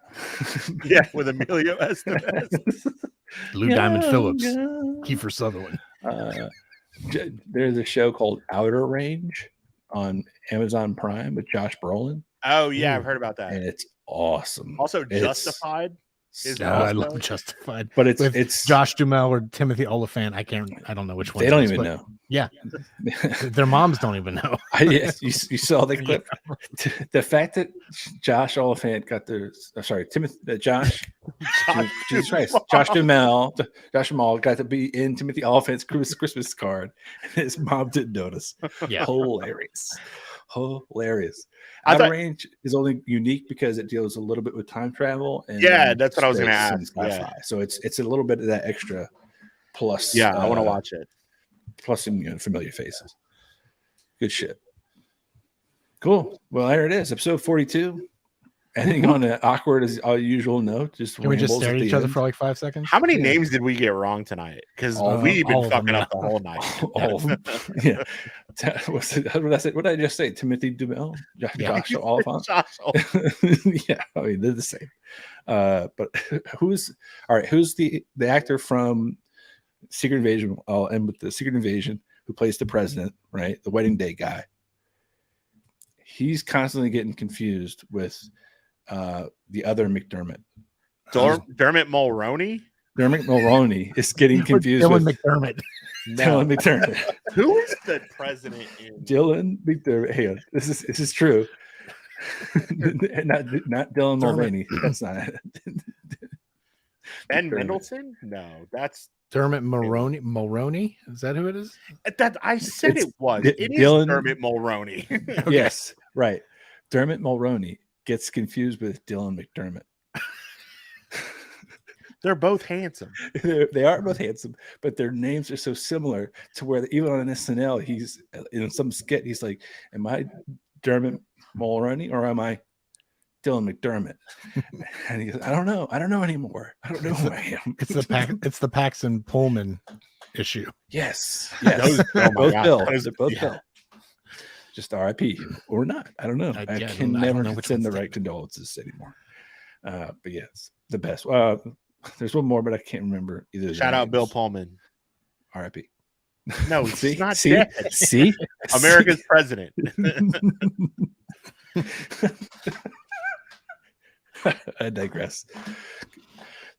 Yeah, with Emilio Estevez. Lou Diamond Phillips. Kiefer Sutherland. There's a show called Outer Range on Amazon Prime with Josh Brolin. Oh yeah, I've heard about that, and it's awesome. Also, Justified. I love Justified, but it's Josh Duhamel or Timothy Oliphant. I don't know which one. They don't even know. Yeah, their moms don't even know. You saw the clip. The fact that Josh Oliphant got Josh Duhamel got to be in Timothy Oliphant's Christmas card, and his mom didn't notice. Yeah, hilarious. Outer Range is only unique because it deals a little bit with time travel. And that's what I was going to ask. Yeah. So it's a little bit of that extra plus. Yeah, I want to watch it. Plus some familiar faces. Good shit. Cool. Well, there it is. Episode 42. Ending on an awkward as usual note. Can we just stare at each other for like 5 seconds? How many names did we get wrong tonight? Because we've been fucking up the whole night. All of them. Yeah. What did I just say? Timothy Duhamel? Josh Oliphant? Yeah, I mean, they're the same. But who's the actor from Secret Invasion? I'll end with the Secret Invasion who plays the president, right? The Wedding Day guy. he's constantly getting confused with the other McDermott. Dermot Mulroney? Dermot Mulroney is getting confused Dylan with McDermott. Dylan McDermott. Who is the president in Dylan McDermott? Hey, this is true. not Dylan Mulvaney. That's not it. Ben Mendelsohn? No, that's Dermot Mulroney. Is that who it is? That I said it was. It Dylan, is Dermot Mulroney. Okay. Yes, right. Dermot Mulroney gets confused with Dylan McDermott. They're both handsome. They are both handsome, but their names are so similar to where even on SNL, he's in some skit. He's like, "Am I Dermot Mulroney or am I Dylan McDermott?" And he goes, "I don't know. I don't know anymore. I don't know who I am." It's the Paxton Pullman issue. Yes. Those, They're both Bill. Those, They're both Bill. Just RIP or not. I don't know. I can never send the right condolences anymore. But yes, the best. There's one more, but I can't remember either. Shout out Bill Pullman. RIP. No, see, he's not see, dead. see, America's president. I digress.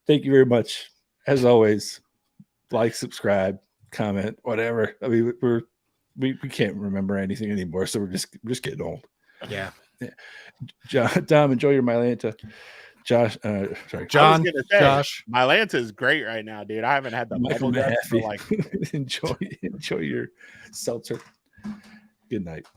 Thank you very much. As always, like, subscribe, comment, whatever. I mean, we can't remember anything anymore, so we're just getting old. Yeah. Dom, enjoy your Mylanta. Josh, sorry, John, Josh. Mylanta is great right now, dude. I haven't had the bubble for like enjoy your seltzer. Good night.